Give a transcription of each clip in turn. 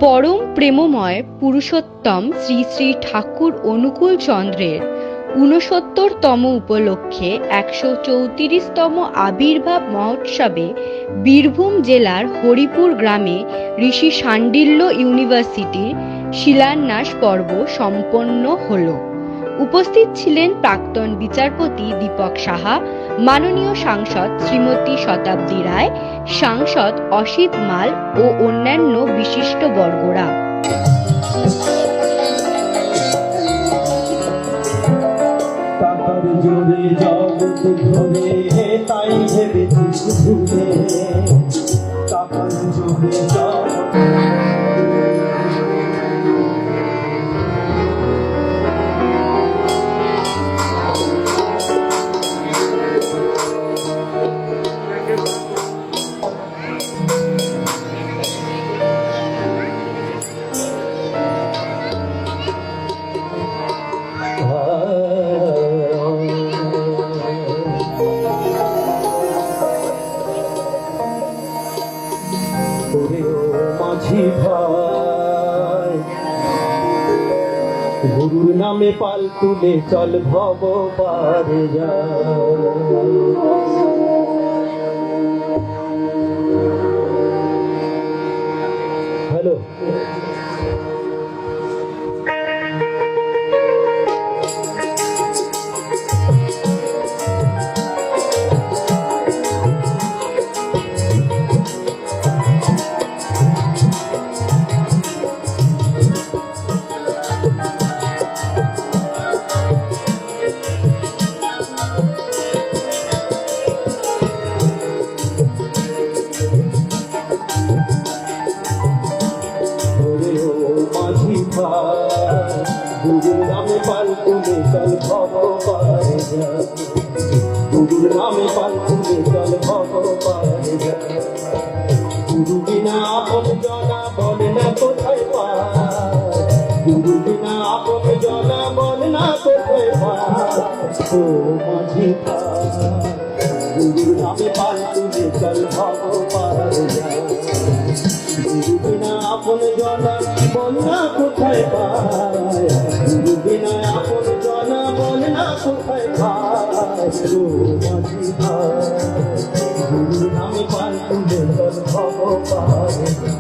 পরম প্রেমময় পুরুষোত্তম শ্রী শ্রী ঠাকুর অনুকূল চন্দ্রের ৬৯তম উপলক্ষে ১৩৪তম আবির্ভাব মহোৎসবে বীরভূম জেলার হরিপুর গ্রামে ঋষি শাণ্ডিল্য ইউনিভার্সিটির শিলান্যাস পর্ব সম্পন্ন হল। উপস্থিত ছিলেন প্রাক্তন বিচারপতি দীপক সাহা, মাননীয় সাংসদ শ্রীমতী শতাব্দী রায়, সাংসদ অসিত মাল ও অন্যান্য বিশিষ্টবর্গরা। গুরুর নামে পাল তুলে চল ভব পারে যা। হ্যালো, গুরুর নামে পাল তুলে চল ভব পারে যা। গুরুর নামে পাল তুলে চল ভব পারে যা। গুরু বিনা আপন জনা বলে না কোথায় পায়। গুরু বিনা আপন জনা বলে না কোথায় পায়। ও মাঝি গুরুর নামে পাল তুলে চল ভব পারে যা। গুরু বিনা আপন জনা বল না কোথায় পায়। গুরু বিনা আপন জনা বল না কোথায় পায়। ও মাঝি গুরুর নামে পাল তুলে চল ভব পারে যা।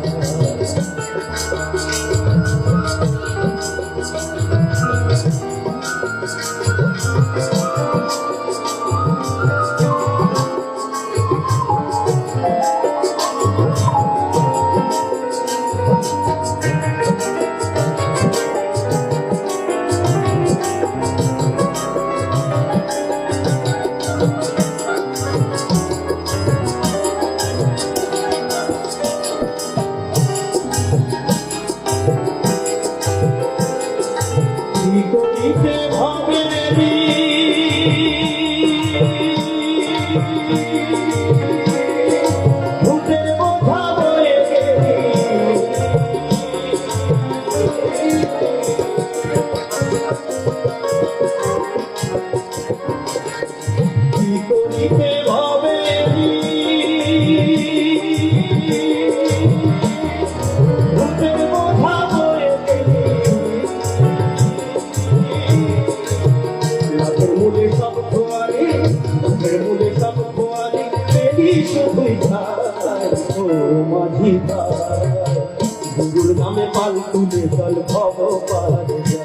গুরুর নামে পাল তুলে চল ভব পারে যা।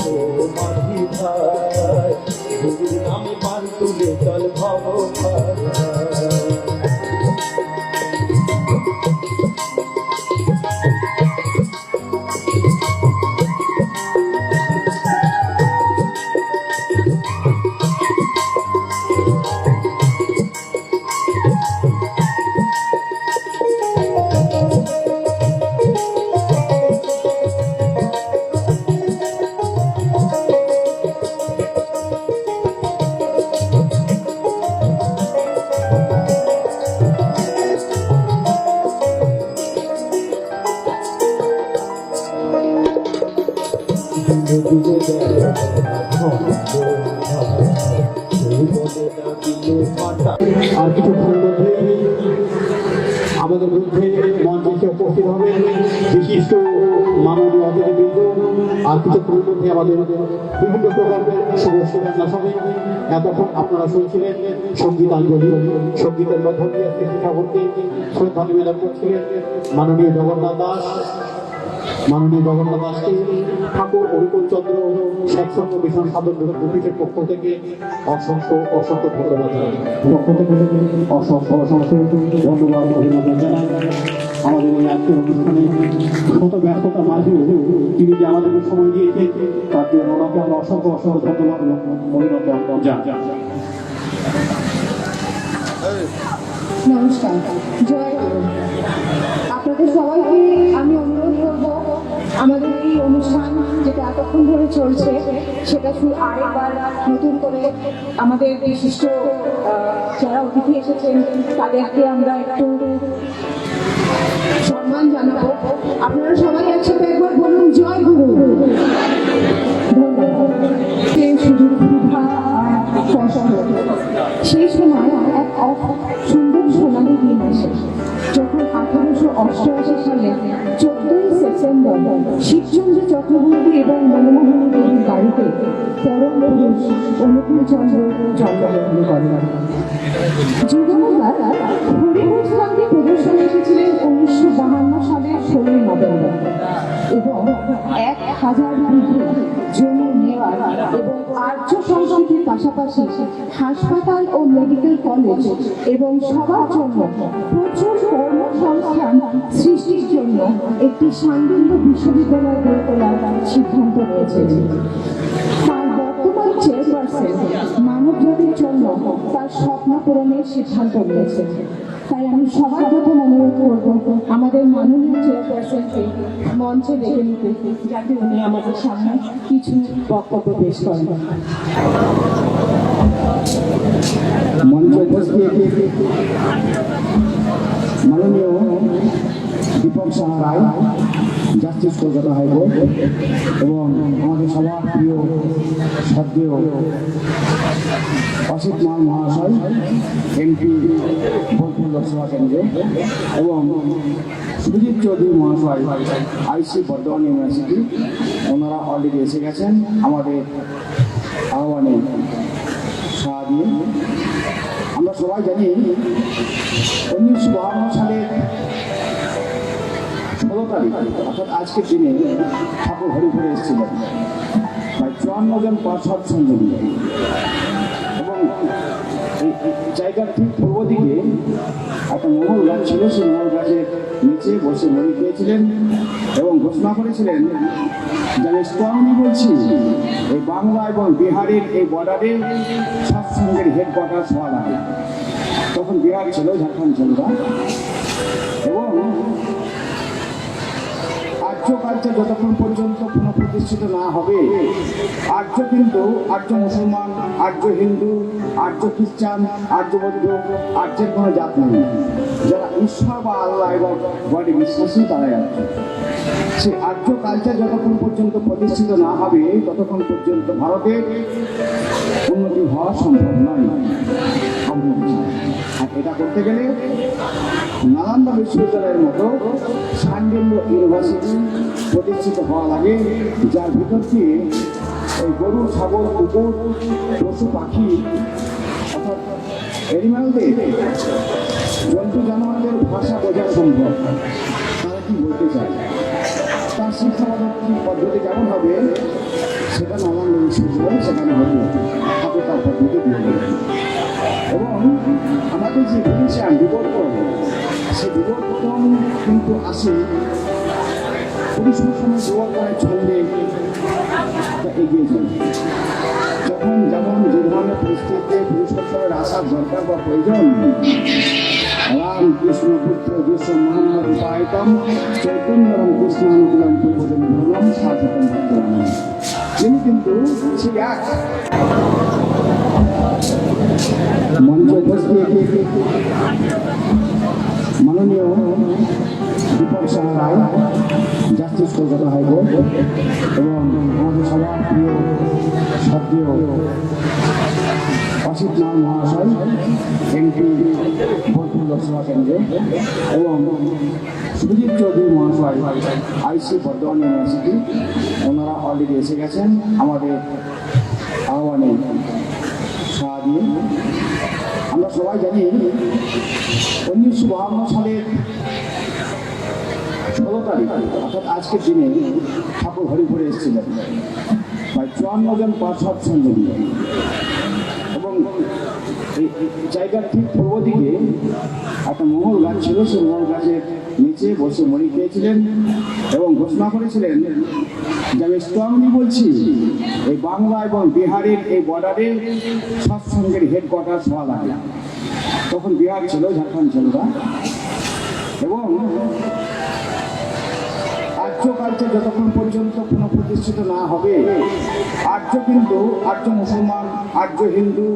ও মাঝি ভাই গুরুর নামে পাল তুলে চল ভব পারে যা। আর কিছুক্ষণ মধ্যে আমাদের মধ্যে মঞ্চে উপস্থিত হবেন বিশিষ্ট মাননীয় অতিথিবৃন্দ। আর কিছুক্ষণের মধ্যে আমাদের বিভিন্ন প্রকল্পের শুভ সূচনা হবে। এতক্ষণ আপনারা শুনছিলেন সঙ্গীতাঞ্জলি। সঙ্গীতের মধ্য দিয়ে শ্রী ঠাকুরকে শ্রদ্ধা নিবেদন করছিলেন মাননীয় জগন্নাথ দাস। মাননীয় জগন্নাথ দাসকে ঠাকুর অনুকূল চন্দ্র সৎসঙ্গ মিশন সাধন অফিসের পক্ষ থেকে অসংখ্য ধন্যবাদ জানাই। পক্ষ থেকে অসংখ্য ধন্যবাদ অভিনন্দন জানাই। আমাদের এই আজকের অনুষ্ঠানে শত ব্যস্ততা মাঝেও তিনি যে আমাদেরকে সময় দিয়েছেন তার জন্য ওনাকে আমরা অসংখ্য ধন্যবাদ অভিনন্দন জানাই। নমস্কার, জয় গুরু। আপনাদের সবাইকে আমি অনুরোধ করব, আমাদের এই অনুষ্ঠান যেটা এতক্ষণ ধরে চলছে সেটা শুধু আরেকবার নতুন করে আমাদের বিশিষ্ট যারা অতিথি এসেছেন তাদেরকে আমরা একটু সম্মান জানাবো। আপনারা সবাই একসাথে একবার বলুন জয় গুরু। শুধু ক্ষুধা আর কষ্ট, সেই সময় এক সুন্দর সোনালী দিন আসে যখন 1888 সালে 14ই সেপ্টেম্বর শিবচন্দ্র চক্রবর্তী এবং মনমোহনী দেবীর বাড়িতে পরম পুরুষ অনুকূল চন্দ্র জন্মগ্রহণ করেন। যুগমদার হরিহরস্থানকে প্রদর্শনে এসেছিলেন 1952 সালের 16ই নভেম্বর এবং 1000 বিঘে জমি নেওয়ার এবং আর্য সংস্কৃতির পাশাপাশি হাসপাতাল ও মেডিকেল কলেজ এবং সবার জন্য প্রচুর কর্মসংস্থান সৃষ্টির জন্য একটি সান্ডিল্য বিশ্ববিদ্যালয় গড়ে তোলার সিদ্ধান্ত নিয়েছে। তার বর্তমান চেয়ারপারসন মানব জাতির জন্য তার স্বপ্ন পূরণের সিদ্ধান্ত নিয়েছে। তাই আমি সবার প্রথম অনুরোধ করব আমাদের মাননীয় চেয়ারপারসনকে মঞ্চে ডেকে নিতে, যাতে উনি আমাদের সামনে কিছু বক্তব্য পেশ করেন। মঞ্চে উপস্থিত মাননীয় দীপক সাহা রায়, জাস্টিস কলকাতা হাইকোর্ট, এবং আমাদের সবার প্রিয় শ্রদ্ধেয় অসিত মাল মহাশয়, এমপি বোলপুর লোকসভা কেন্দ্র, এবং সুজিত চৌধুরী মহাশয়, আইসি বর্ধমান ইউনিভার্সিটি। ওনারা অলরেডি এসে গেছেন আমাদের আহ্বানে সাড়া দিয়ে। আমরা সবাই জানি 1952 সালের 16 তারিখ অর্থাৎ আজকের দিনে ঠাকুর হরিপুরে এসেছিলেন প্রায় 54 জন পার্ষদ সঙ্গে নিয়ে, এবং এই জায়গার ঠিক পূর্ব দিকে একটা মঙ্গল গাছ ছিল। সেই মঙ্গল গাছের নিচে বসে মরি খেয়েছিলেন এবং ঘোষণা করেছিলেন যে আমি স্ট্রংলি বলছি, এই বাংলা এবং বিহারের এই বর্ডারে সৎসঙ্গের হেডকোয়ার্টার হওয়া লাগে। তখন বিহার ছিল, ঝাড়খণ্ড ছিল না। এবং আর্য কালচার যতক্ষণ পর্যন্ত পুনঃপ্রতিষ্ঠিত না হবে, আর্য কিন্তু আর্য মুসলমান, আর্য হিন্দু, আর্য খ্রিস্টান, আর্য বৌদ্ধ, আর্যের কোনো জাত নেই। যারা ঈশ্বর বা আল্লাহ এবং গডে বিশ্বাসী তারাই আর্য। সেই আর্য কালচার যতক্ষণ পর্যন্ত প্রতিষ্ঠিত না হবে ততক্ষণ পর্যন্ত ভারতের উন্নতি হওয়া সম্ভব নয়। আর এটা করতে গেলে নালন্দা বিশ্ববিদ্যালয়ের মতো সান্ডিল্য ইউনিভার্সিটি প্রতিষ্ঠিত হওয়া লাগে, যার ভিতর দিয়ে এই গরু, ছাগল, কুকুর, পশু পাখি অর্থাৎ অ্যানিম্যালদের, জন্তু জানোয়ারদের ভাষা বোঝা সম্ভব। তারা কি বলতে চায়, তার শিক্ষা পদ্ধতি কেমন হবে সেটা নালন্দা বিশ্ববিদ্যালয় সেখানে হবে, হাতে তার পদ্ধতি দিয়ে। এবং আমাদের যে রিলিজিয়ান বিবর্তন, সেই বিবর্তন কিন্তু আসে পুরুষের বিবর্তনের ছন্দে এগিয়ে যায়। যখন যেমন যে ধরনের পরিস্থিতিতে পুরুষোত্তমের আসার দরকার বা প্রয়োজন, রাম কৃষ্ণ পুত্র বিশ্ব মোহাম্মদ উপায়তম চৈতন্য এবং কৃষ্ণানুকূলম পূর্বজন ভ্রমণ সাধকম ভক্তরাম, তিনি কিন্তু সেই এক। মঞ্চে উপস্থিত মাননীয় দীপক সাহা রায়, জাস্টিস কলকাতা হাইকোর্ট, এবং আমাদের সবার প্রিয় শ্রদ্ধেয় অসিত নাথ মহাশয় এমপি বোলপুর লোকসভা কেন্দ্রে এবং সুজিত চৌধুরী মহাশয় আইসি বর্ধমান ইউনিভার্সিটি, ওনারা অলরেডি এসে গেছেন আমাদের আহ্বানে সাড়া দিয়ে। আমরা সবাই জানি 1952 সালের 16 তারিখ অর্থাৎ আজকের দিনে ঠাকুর হরিপুরে এসেছিলেন প্রায় 54 জন পার্ষদ সঙ্গে নিয়ে, এবং এই জায়গার ঠিক পূর্ব দিকে একটা মহল গাছ ছিল। সেই মহল গাছের নিচে বসে মুড়ি খেয়েছিলেন এবং ঘোষণা করেছিলেন যে আমি স্ট্রংলি বলছি, এই বাংলা এবং বিহারের এই বর্ডারে সৎসঙ্গের হেডকোয়ার্টার হওয়া লাগে। তখন বিহার ছিল, ঝাড়খণ্ড ছিল না। এবং আর্য কালচার যতক্ষণ পর্যন্ত পুনঃপ্রতিষ্ঠিত না হবে, আর্য কিন্তু আর্য মুসলমান, আর্য হিন্দু,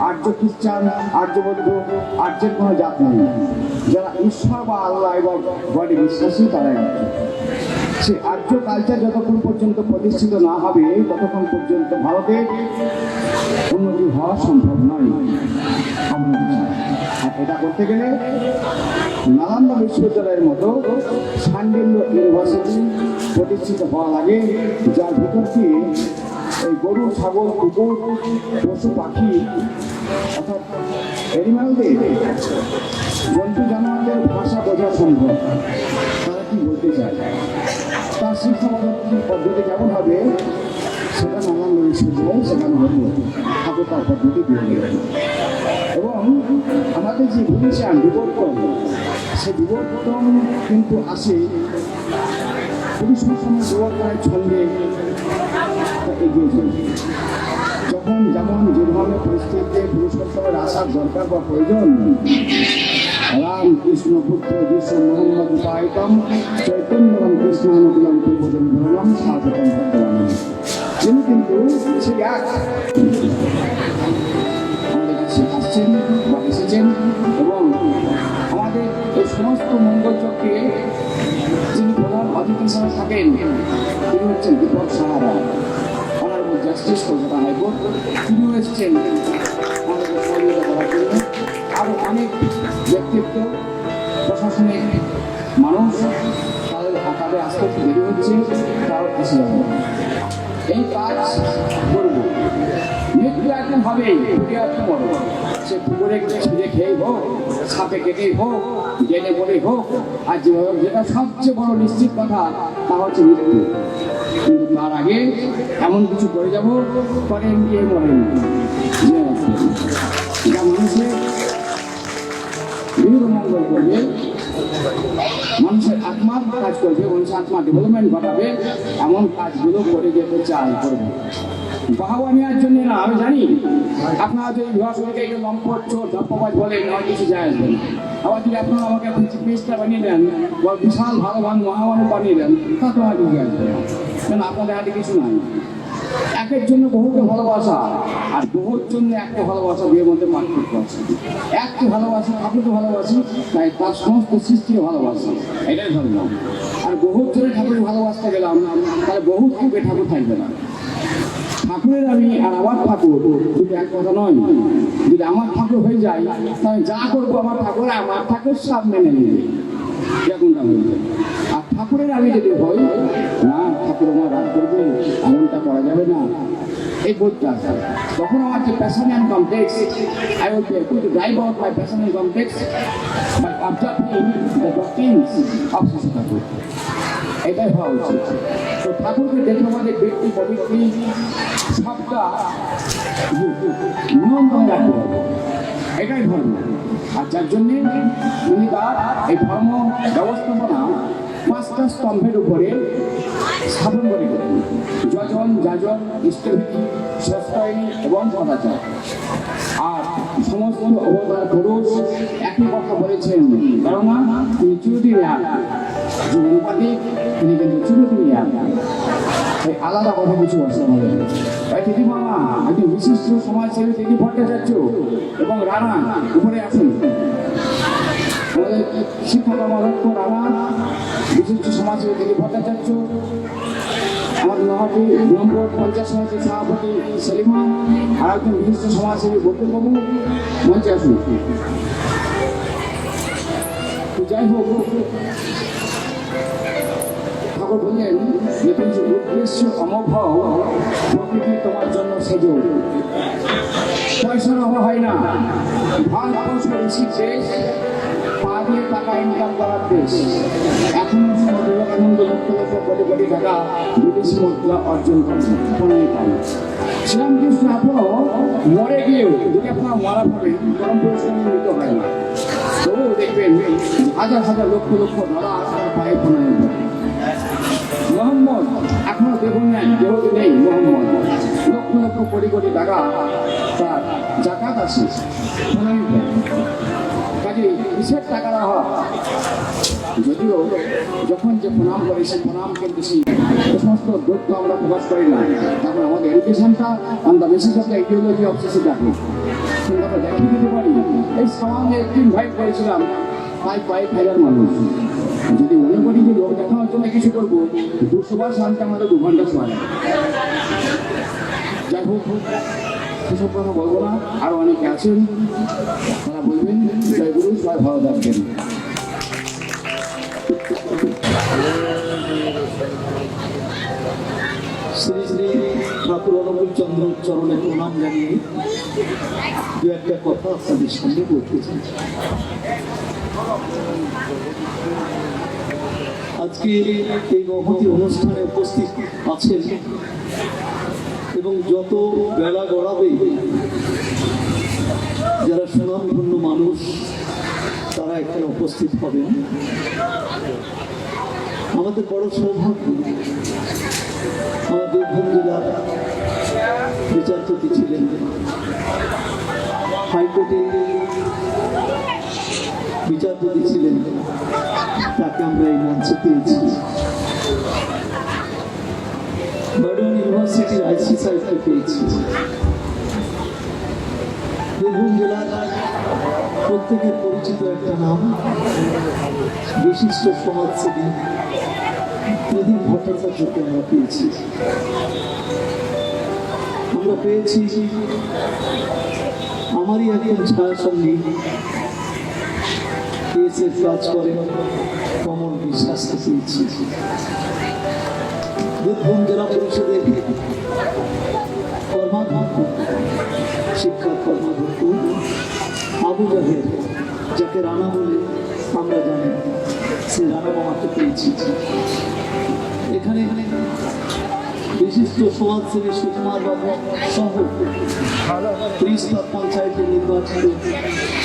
আর্য খ্রিস্টান, আর্য বৌদ্ধ, আর্যের কোনো জাত নেই। যারা ঈশ্বর বা আল্লাহ এবং গডে বিশ্বাসী তারাই আর্য। সেই আর্য কালচার যতক্ষণ পর্যন্ত প্রতিষ্ঠিত না হবে ততক্ষণ পর্যন্ত ভারতের উন্নতি হওয়া সম্ভব নয়। আর এটা করতে গেলে নালন্দা বিশ্ববিদ্যালয়ের মতো শান্ডিল্য ইউনিভার্সিটি প্রতিষ্ঠিত হওয়া লাগে, যার ভিতর দিয়ে এই গরু, ছাগল, কুকুর, পশু পাখি অর্থাৎ অ্যানিমালদের, জন্তু জানোয়ারদের ভাষা বোঝা সম্ভব। তারা কি বলতে চায়, তার শিক্ষা পদ্ধতি কেমন হবে সেটা নালন্দা বিশ্ববিদ্যালয়ে শেখানো হতো। ঠাকুর তার পদ্ধতি দিয়ে দেবেন। এবং আমাদের যে বিবেচন বিবর্তন, সে বিবর্তন কিন্তু আসে পুরুষোত্তমের বিবর্তনের ছন্দে এগিয়ে চলে। যখন যেমন যে ধরনের পরিস্থিতিতে পুরুষোত্তমের আসার দরকার বা প্রয়োজন, রাম কৃষ্ণ পুত্র বিশ্ব মোহাম্মদ উপায়তম চৈতন্যম কৃষ্ণানুকুলম পূর্বজন্ম সাধকম ভক্তবান, তিনি কিন্তু সে এক আমাদের কাছে আসছেন বা এসেছেন। এবং আমাদের এই সমস্ত মঙ্গলচক্রে যিনি প্রধান অতিথি হিসাবে থাকেন তিনি হচ্ছেন Deepak Sahara, honourable justice Kolkata high court. তিনিও এসেছেন আমাদের সহযোগিতা করার জন্য। আরও অনেক ব্যক্তিত্ব, প্রশাসনিক মানুষ, তাদের আসতে একটু দেরি হচ্ছে, তারাও এসে যাবে। এই কাজ করব, মৃত্যু একদিন হবে, সে পুকুরে ছিঁড়ে খেয়েই হোক, সাপে কেটেই হোক, জেনে বলেই হোক, আর যেভাবে যেটা সবচেয়ে বড় নিশ্চিত কথা তা হচ্ছে মৃত্যু। কিন্তু তার আগে এমন কিছু করে যাব, করেন দিয়ে মরেন, যা মানুষের বিভিন্ন মঙ্গল করবে, মানুষের আত্মার কাজ করবে, মানুষের আত্মা ডেভেলপমেন্ট ঘটাবে, এমন কাজগুলো করে যেতে চাই, করবো। বাহাবা নেওয়ার জন্য না, আমি জানি আপনারা যদি বিভাগকে একটু লম্পট চোর ধপ্পবাজ বলেন আমার কিছু যায় আসবে না। আবার যদি আপনারা আমাকে পেজটা বানিয়ে দেন বা বিশাল ভালো মহামানব বানিয়ে দেন, তা তো আমার কিছু আসবে না, কেন আপনাদের হাতে কিছু নাই। একের জন্য বহুকে ভালোবাসা আর বহুর জন্য একটা ভালোবাসা, দুয়ের মধ্যে পার্থক্য আছে। এককে ভালোবাসি, ঠাকুরকে ভালোবাসি, তাই তার সমস্ত সৃষ্টিকে ভালোবাসি, এটাই ধরলাম। আর বহুর জন্য ঠাকুরকে ভালোবাসতে গেলাম, তাহলে বহু থাকবে, ঠাকুর থাকবে না। ঠাকুরের আমি আর আমার ঠাকুর যদি এক কথা নয়। যদি আমার ঠাকুর হয়ে যায় তাহলে যা করবো আমার ঠাকুর সব মেনে নেবে, এরকমটা হয়ে যায়। আর ঠাকুরের আমি যদি হই না, ঠাকুর আমার রাগ করবে, এমনটা করা যাবে না, এই বোধটা তখন আমার যে passion and complex, I will be able to drive out my passion and complex by observing the doctrines of Shri Thakur. এটাই হওয়া উচিত। তো ঠাকুরকে দেখে আমাদের ব্যক্তি পবিত্রী সবটা নিয়ম করে রাখতে হবে, এটাই ধর্ম। আর যার জন্যে উনি তার এই ধর্ম ব্যবস্থাপনা 5টা স্তম্ভের উপরে স্থাপন করে গেলেন: যজন, যাজন, ইষ্টভীতি, সস্তায়নী এবং সদাচার। আর সমস্ত অবতার পুরুষ একই কথা বলেছেন, কেননা তিনি চিরদিন এক, যিনি উপাধি তিনি কিন্তু চিরদিনই এক, তাই আলাদা কথা কিছু আসতে হবে। তাই দিদি মামা, একটি বিশিষ্ট সমাজসেবী দিদি ভট্টাচার্য এবং রানা উপরে আসুন। আমাদের শিক্ষা কর্মরত রানা, বিশিষ্ট সমাজসেবী দিদি ভট্টাচার্য, আমাদের নহাটি নম্বর 50 সমিতির সভাপতি সেলিমা আর একজন বিশিষ্ট সমাজসেবী বকুলবাবু মঞ্চে আসুন। তো যাই হোক, ঠাকুর বললেন যে তুমি যে উদ্দেশ্য অমভাব প্রকৃতি তোমার জন্য সেজো। পয়সার অভাব হয় না, ভারতবর্ষ ঋষির দেশ, পা দিয়ে টাকা ইনকাম করার দেশ। এখনো বিবেকানন্দ লক্ষ লক্ষ কোটি কোটি টাকা বিদেশি মুদ্রা অর্জন করছে, কোনোই পায়। শ্রীরামকৃষ্ণ এখনো মরে গিয়েও যদি আপনার মারা পাবেন পরম পুরস্কার মৃত হয় না, তবুও দেখবেন হাজার হাজার লক্ষ লক্ষ দাদা আপনার পায়ে প্রণাম করে। মোহাম্মদ এখনো দেখুন নাই, যেহেতু নেই মোহাম্মদ, লক্ষ লক্ষ কোটি কোটি টাকা তার জাকাত আছে, প্রণাম করে। কাজে কিসের টাকা দেওয়া, যদিও যখন যে প্রণাম করে সেই প্রণাম কিন্তু সেই সমস্ত দুঃখ আমরা প্রকাশ করি না। তখন আমাদের এডুকেশনটা আমরা বেশি একটা ইডিওলজি অবসেসে থাকি, কিন্তু আমরা দেখিয়ে দিতে পারি। এই সামান্য একদিন ভাই করেছিলাম প্রায় কয়েক হাজার মানুষ। যদি মনে করি যে লোক দেখানোর জন্য কিছু করবো, 200 বার শান্তি আমাদের 2 ঘন্টা সময় লাগে। যাই হোক, সেসব কথা বলবো না, আরো অনেকে আছেন তারা বলবেন। জয় গুরু, সবাই ভালো থাকবেন। শ্রী শ্রী ঠাকুর অনুকূল চন্দ্র চরণে প্রণাম জানিয়ে দু একটা কথা আপনাদের সঙ্গে বলতে চাই। আজকে এই মহতী অনুষ্ঠানে উপস্থিত আছেন এবং যত বেলা গড়াবে যারা সুনামধন্য মানুষ তারা এখানে উপস্থিত হবেন। আমাদের বড় সৌভাগ্য, আমার বীরভূম জেলার বিচারপতি ছিলেন, হাইকোর্টে বিচারপতি ছিলেন, তাকে আমরা এই মঞ্চে পেয়েছি। বার্ডন ইউনিভার্সিটির আইসি সাইটে পেয়েছি। বীরভূম জেলার প্রত্যেকের পরিচিত একটা নাম, বিশিষ্ট সমাজসেবী প্রদীপ ভট্টাচার্যকে আমরা পেয়েছি। আমরা পেয়েছি আমারই একজন ছায়া সঙ্গী পিএসএফ কাজ করে কমল বিশ্বাসকে পেয়েছি। বীরভূম জেলা পরিষদের কর্মাধ্যক্ষ, শিক্ষা কর্মাধ্যক্ষ আবু জাহের, যাকে রানা বলে আমরা জানি, সে রানা মামাকে পেয়েছি। এখানে বিশিষ্ট সমাজসেবী সুকুমার বাবু সহ 30 পঞ্চায়েতের নির্বাচিত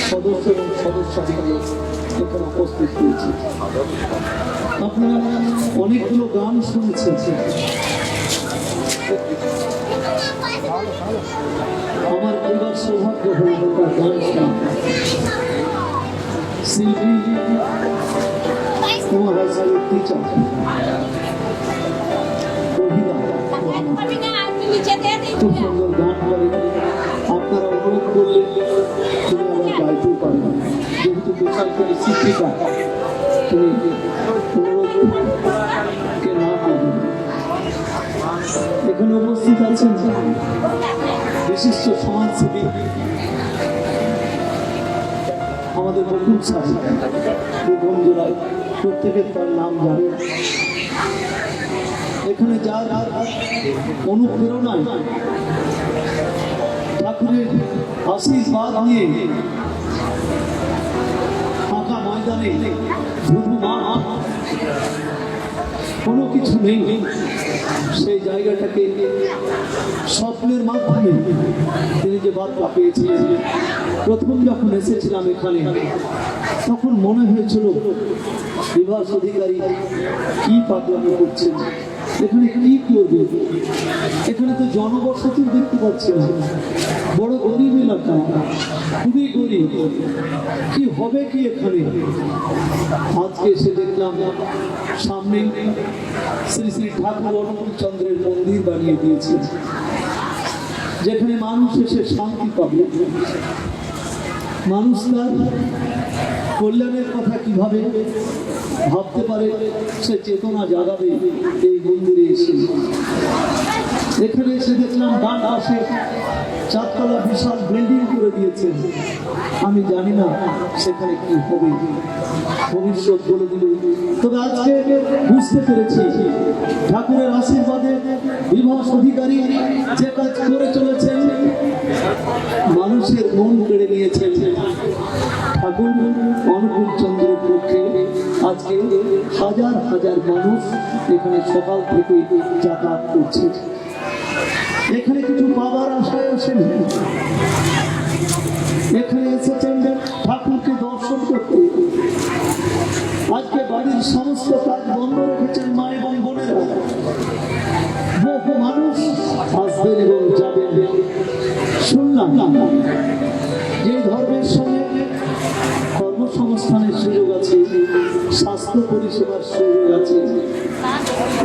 সদস্য এবং সদস্যরা এখানে উপস্থিত হয়েছে। আপনারা অনেকগুলো গান শুনেছেন। আমার এবার সৌভাগ্য হল তার গান শোনা। শিল্পী কুমার হাসানের টিচার খুব সুন্দর গান করেন। আপনারা অনুরোধ করলে তিনি আবার গাইতেও পারেন, যেহেতু বেসরকারি শিক্ষিকা, তিনি অনুরোধকে না করবেন। এখানে উপস্থিত আছেন বিশিষ্ট সমাজসেবী আমাদের বকুল সাহেব, বীরভূম জেলায় প্রত্যেকের তার নাম জানে। এখানে যার অনুপ্রেরণায় ঠাকুরের আশীর্বাদ নিয়ে ফাঁকা ময়দানে শুধু মাঠ, কোনো কিছু নেই, সেই জায়গাটাকে স্বপ্নের মাধ্যমে তিনি যে বার্তা পেয়েছিলেন। প্রথম যখন এসেছিলাম এখানে, তখন মনে হয়েছিল বিভাস অধিকারী কি পাগলামি করছেন, এখানে কি করবে, এখানে তো জনবসতিও দেখতে পাচ্ছি না, বড় গরিব এলাকা, খুবই গরিব, কি হবে কি এখানে। আজকে এসে দেখলাম সামনে শ্রী শ্রী ঠাকুর অনুকূল চন্দ্রের মন্দির বানিয়ে দিয়েছে, যেখানে মানুষ এসে শান্তি পাবে, মানুষ তার কল্যাণের কথা কিভাবে ভাবতে পারে সে চেতনা জাগাবে এই মন্দিরে এসে। এখানে এসে দেখলাম ডান পাশে 4 তলা বিশাল বিল্ডিং করে দিয়েছেন। আমি জানি না সেখানে কি হবে, ভবিষ্যৎ বলে দিল। তবে আজকে বুঝতে পেরেছি ঠাকুরের আশীর্বাদে বিভাস অধিকারী যে কাজ করে চলেছেন, মানুষের মন কেড়ে নিয়েছেন। ঠাকুর অনুকূল চন্দ্রের পক্ষে আজকে হাজার হাজার মানুষ এখানে সকাল থেকে যাতায়াত করছে। এখানে কিছু পাবার আশায় আসেন, এখানে এসেছেন ঠাকুরকে দর্শন করতে। আজকে বাড়ির সমস্ত কাজ বন্ধ রেখেছেন মা এবং বোনেরা। বহু মানুষ আসবেন এবং যাবেন। শুনলাম যে ধর্মের সঙ্গে কর্মসংস্থানের সুযোগ আছে, স্বাস্থ্য পরিষেবার সুযোগ আছে,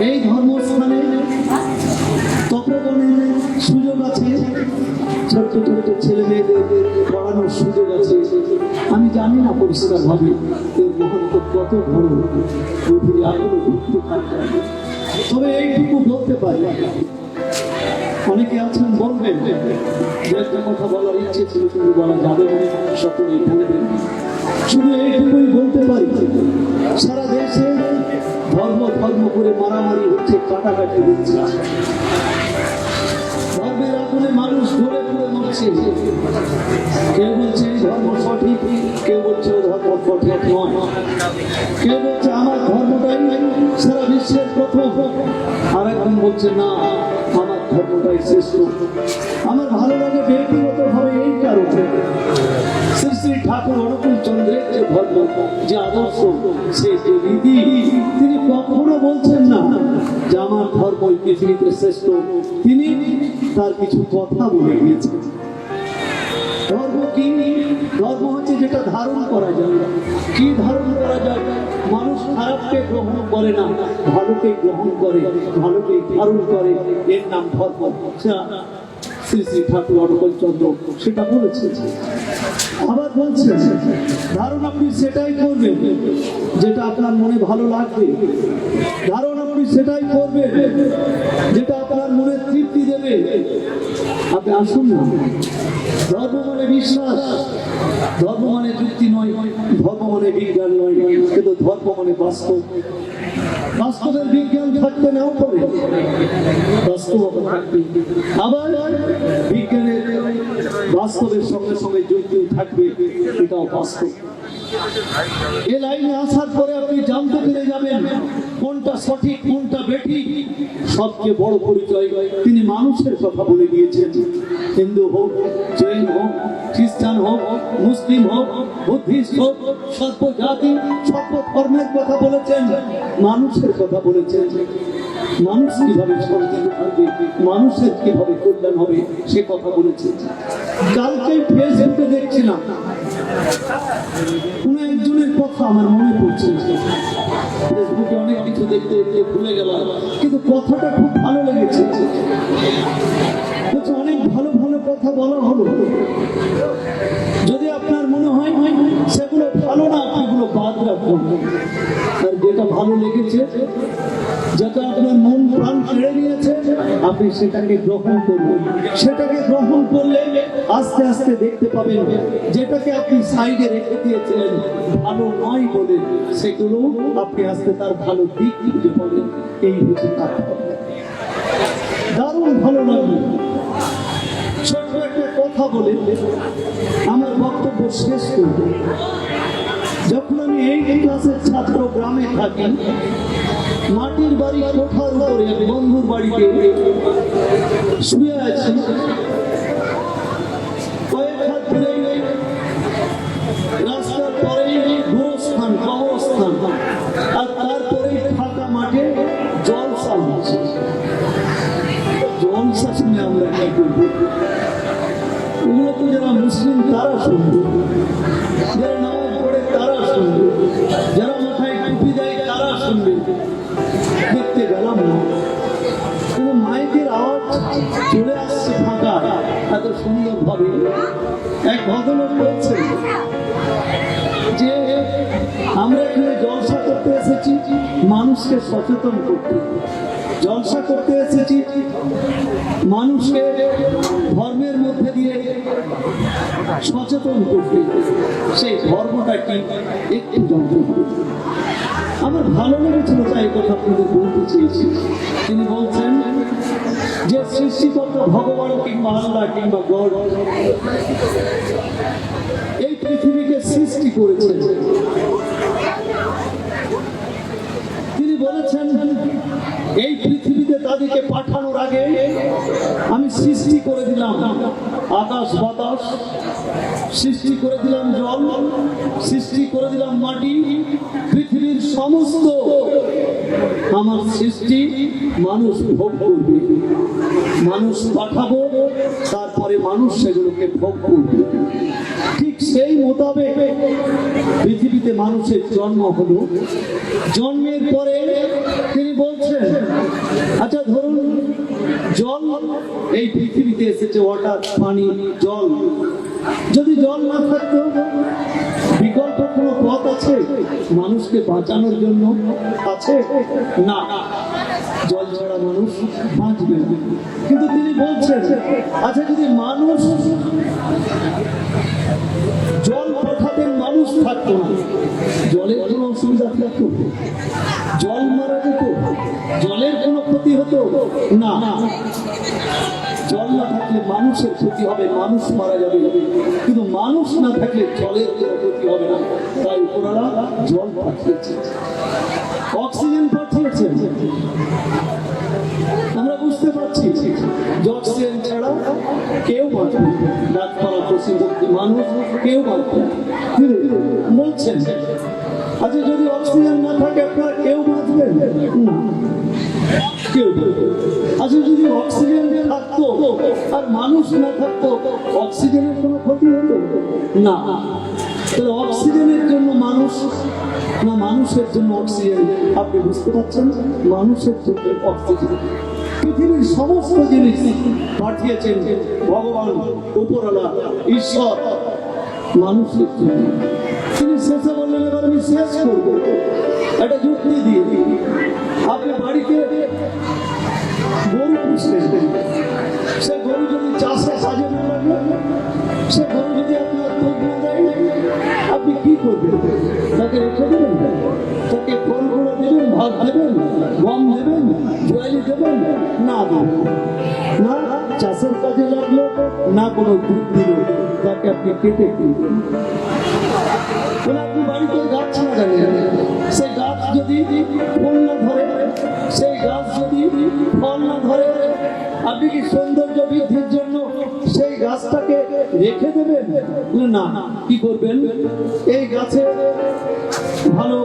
এই ধর্মস্থানে তপবনের সুযোগ আছে, ছোট্ট ছোট্ট ছেলে মেয়েদের পড়ানোর সুযোগ আছে। আমি জানি না পরিষ্কার ভাবে এর মহত্ব কত বড়, গভীরে আগ্রহ ঢুকতে পারবে। তবে এইটুকু বলতে পারি, অনেকে আছেন বলবেন যে একটা কথা বলার ইচ্ছে ছিল কিন্তু বলা যাবে না, সকলেই বলবেন। শুধু এইটুকুই বলতে পারি, সারা দেশে ধর্ম ধর্ম করে মারামারি হচ্ছে, কাটাকাটি হচ্ছে, ধর্মের আগুনে মানুষ ঘুরে ঘুরে মরছে। কেউ বলছে এই ধর্ম সঠিক, কেউ বলছে ও ধর্ম সঠিক নয়, কেউ বলছে আমার ধর্মটাই সারা বিশ্বের প্রথম, আর একজন বলছে না আমার ধর্মটাই শ্রেষ্ঠ। আমার ভালো লাগে ব্যক্তিগত ভাবে এই কারণে, শ্রী শ্রী ঠাকুর অনুকূল চন্দ্রের যে ধর্ম, যে আদর্শ, সে যে রীতি, তিনি কখনো বলছেন না যে আমার ধর্ম পৃথিবীতে শ্রেষ্ঠ। তিনি তার কিছু কথা বলে দিয়েছেন। ধর্ম কি? ধর্ম হচ্ছে যেটা ধারণ করা যায়। কি ধারণ করা যায়? মানুষ খারাপকে গ্রহণ করে না, ভালোকে গ্রহণ করে, ভালোকে ধারণ করে, এর নাম ধর্ম। শ্রী শ্রী ঠাকুর অনুকূল চন্দ্র সেটা বলেছেন। আবার বলছেন ধারণ আপনি সেটাই করবেন যেটা আপনার মনে ভালো লাগবে, ধারণ আপনি সেটাই করবেন যেটা আপনার মনে তৃপ্তি দেবে। আপনি আসুন না, ধর্ম মানে বিশ্বাস, ধর্ম মানে যুক্তি নয়, ধর্ম মানে বিজ্ঞান নয়, কিন্তু ধর্ম মানে বাস্তব। বাস্তবের বিজ্ঞান থাকতে নাও পারে, বাস্তবতা থাকবে। আবার বিজ্ঞানের বাস্তবের সঙ্গে সঙ্গে যুক্তিও থাকবে, এটাও বাস্তব। এ লাইনে আসার পরে আপনি জানতে পেরে যাবেন কোনটা সঠিক কোনটা বেঠিক। সবচেয়ে বড় পরিচয় তিনি মানুষের কথা বলে দিয়েছেন। হিন্দু হোক, জৈন হোক, খ্রিস্টান হোক, মুসলিম হোক, বুদ্ধিস্ট হোক, সর্ব জাতি সর্ব ধর্মের কথা বলেছেন, মানুষের কথা বলেছেন। মানুষ কিভাবে শান্তি থাকবে, মানুষের কিভাবে কল্যাণ হবে, সে কথা বলেছেন। কালকে ফেসবুকে দেখছিলাম কোন একজনের কথা আমার মনে পড়ছে, ফেসবুকে অনেক কিছু দেখতে দেখতে ভুলে গেলাম, কিন্তু কথাটা খুব ভালো লেগেছে। অনেক ভালো ভালো কথা বলা হলো, যদি আপনার মনে হয় সেগুলো ভালো না, সেগুলো বাদ রাখুন। আর যেটা ভালো লেগেছে, যেটা আপনার মন প্রাণ কেড়ে নিয়েছে, আপনি সেটাকে গ্রহণ করুন। সেটাকে গ্রহণ করলে আস্তে আস্তে দেখতে পাবেন যেটাকে আপনি সাইডে রেখে দিয়েছিলেন ভালো নয় বলে, সেগুলো আপনি আস্তে তার ভালো দিক খুঁজে পাবেন। এই হচ্ছে তার দারুণ ভালো লাগলো। ছোট্ট একটা কথা বলে আমার বক্তব্য শেষ করব। যখন আমি এই ক্লাসের ছাত্র গ্রামে থাকি, মাটির বাড়ি কোঠার উপরে আমি বন্ধুর বাড়িতে শুয়ে আছি, কয়েক হাত দূরে রাস্তার পরেই গোরস্থান, কবরস্থান, আর তারপরে ফাঁকা মাঠে জলসা হচ্ছে। জলসা শুনে আমরা কি করবো? এগুলো তো যারা মুসলিম তারা শুনবে, যারা নামাজ পড়ে তারা শুনবে, যারা মাথায় টুপি দেয় তারা শুনবে। দেখতে গেলাম না, কিন্তু মাইকের আওয়াজ চলে আসছে ফাঁকা, এত সুন্দর ভাবে। এক ভদ্রলোক বলছে যে আমরা এখানে জলসা করতে করতে এসেছি মানুষকে সচেতন করতে, জলসা করতে এসেছি মানুষকে ধর্মের মধ্যে দিয়ে সচেতন করতে। সেই ধর্মটা কি একটু জানতে হবে। আমার ভালো লেগেছিল, তাই এই কথা আপনাদের বলতে চেয়েছি। তিনি বলছেন যে সৃষ্টিকর্তা ভগবান কিংবা আল্লাহ কিংবা গড এই পৃথিবীকে সৃষ্টি করেছেন। তিনি বলেছেন এই পৃথিবীতে তাদেরকে পাঠানোর আগে আমি সৃষ্টি করে দিলাম আকাশ বাতাস, সৃষ্টি করে দিলাম জল, সৃষ্টি করে দিলাম মাটি, পৃথিবীর সমস্ত আমার সৃষ্টি মানুষ ভোগ করবে। মানুষ পাঠাবো, তারপরে মানুষ সেগুলোকে ভোগ করবে। ঠিক সেই মোতাবেক পৃথিবীতে মানুষের জন্ম হলো। জন্মের পরে তিনি বলছেন, আচ্ছা ধরুন জল এই পৃথিবীতে এসেছে, ওয়াটার, পানি, জল। যদি জল না থাকতো বিকল্প কোনো পথ আছে মানুষকে বাঁচানোর জন্য? আছে না, জল ছাড়া মানুষ বাঁচবে না। কিন্তু তিনি বলছেন, আচ্ছা যদি মানুষ জল পাঠাতেন, মানুষ থাকতো না, জলের কোনো অসুবিধা থাকতো? জল মারা যেত? জলের কোনো ক্ষতি হতো না? জল না থাকলে মানুষের ক্ষতি হবে, মানুষ মারা যাবে। কিন্তু মানুষ না থাকলে জলের কোনো ক্ষতি হবে না। তাই ওনারা জল পাঠিয়েছে, অক্সিজেন পাঠিয়েছেন। আমরা বুঝতে পারছি যে অক্সিজেন ছাড়া কেউ বাঁচবে, গাছপালা, পশু পক্ষী, মানুষ কেউ বাঁচবে না। বলছেন আচ্ছা যদি অক্সিজেন না থাকে আপনারা কেউ বাঁচবেন না, কেউ। আচ্ছা যদি অক্সিজেন থাকতো আর মানুষ না থাকতো, অক্সিজেনের কোনো ক্ষতি হতো না। তাহলে অক্সিজেনের জন্য মানুষ না মানুষের জন্য অক্সিজেন? আপনি বুঝতে পারছেন, মানুষের জন্য অক্সিজেন। পৃথিবীর সমস্ত জিনিস পাঠিয়েছেন ভগবান, উপরওয়ালা, ঈশ্বর মানুষের জন্য। তিনি শেষে বললেন, এবার আমি শেষ করবো একটা যুক্তি দিয়ে। আপনি বাড়িতে গরু পুষলেন, সে গরু যদি চাষে কাজে না লাগে, সে গরু যদি আপনার দুধ না দেয়, আপনি কি করবেন? তাকে রেখে দেবেন? তাকে ফল গুঁড়ো দেবেন, ভাত দেবেন, গম দেবেন, জোয়ালি দেবেন? না দেবেন না। চাষের কাজে লাগলো না, কোনো দুধ দিল, তাকে আপনি কেটে দিবেন। আপনি বাড়িতে গাছ লাগালেন, সেই গাছ যদি ফুল না ধরে, সেই গাছ যদি ফল না ধরে, আপনি কি সৌন্দর্য বৃদ্ধির জন্য সেই গাছটাকে রেখে দেবেন? না। কি করবেন? এই গাছে ভালো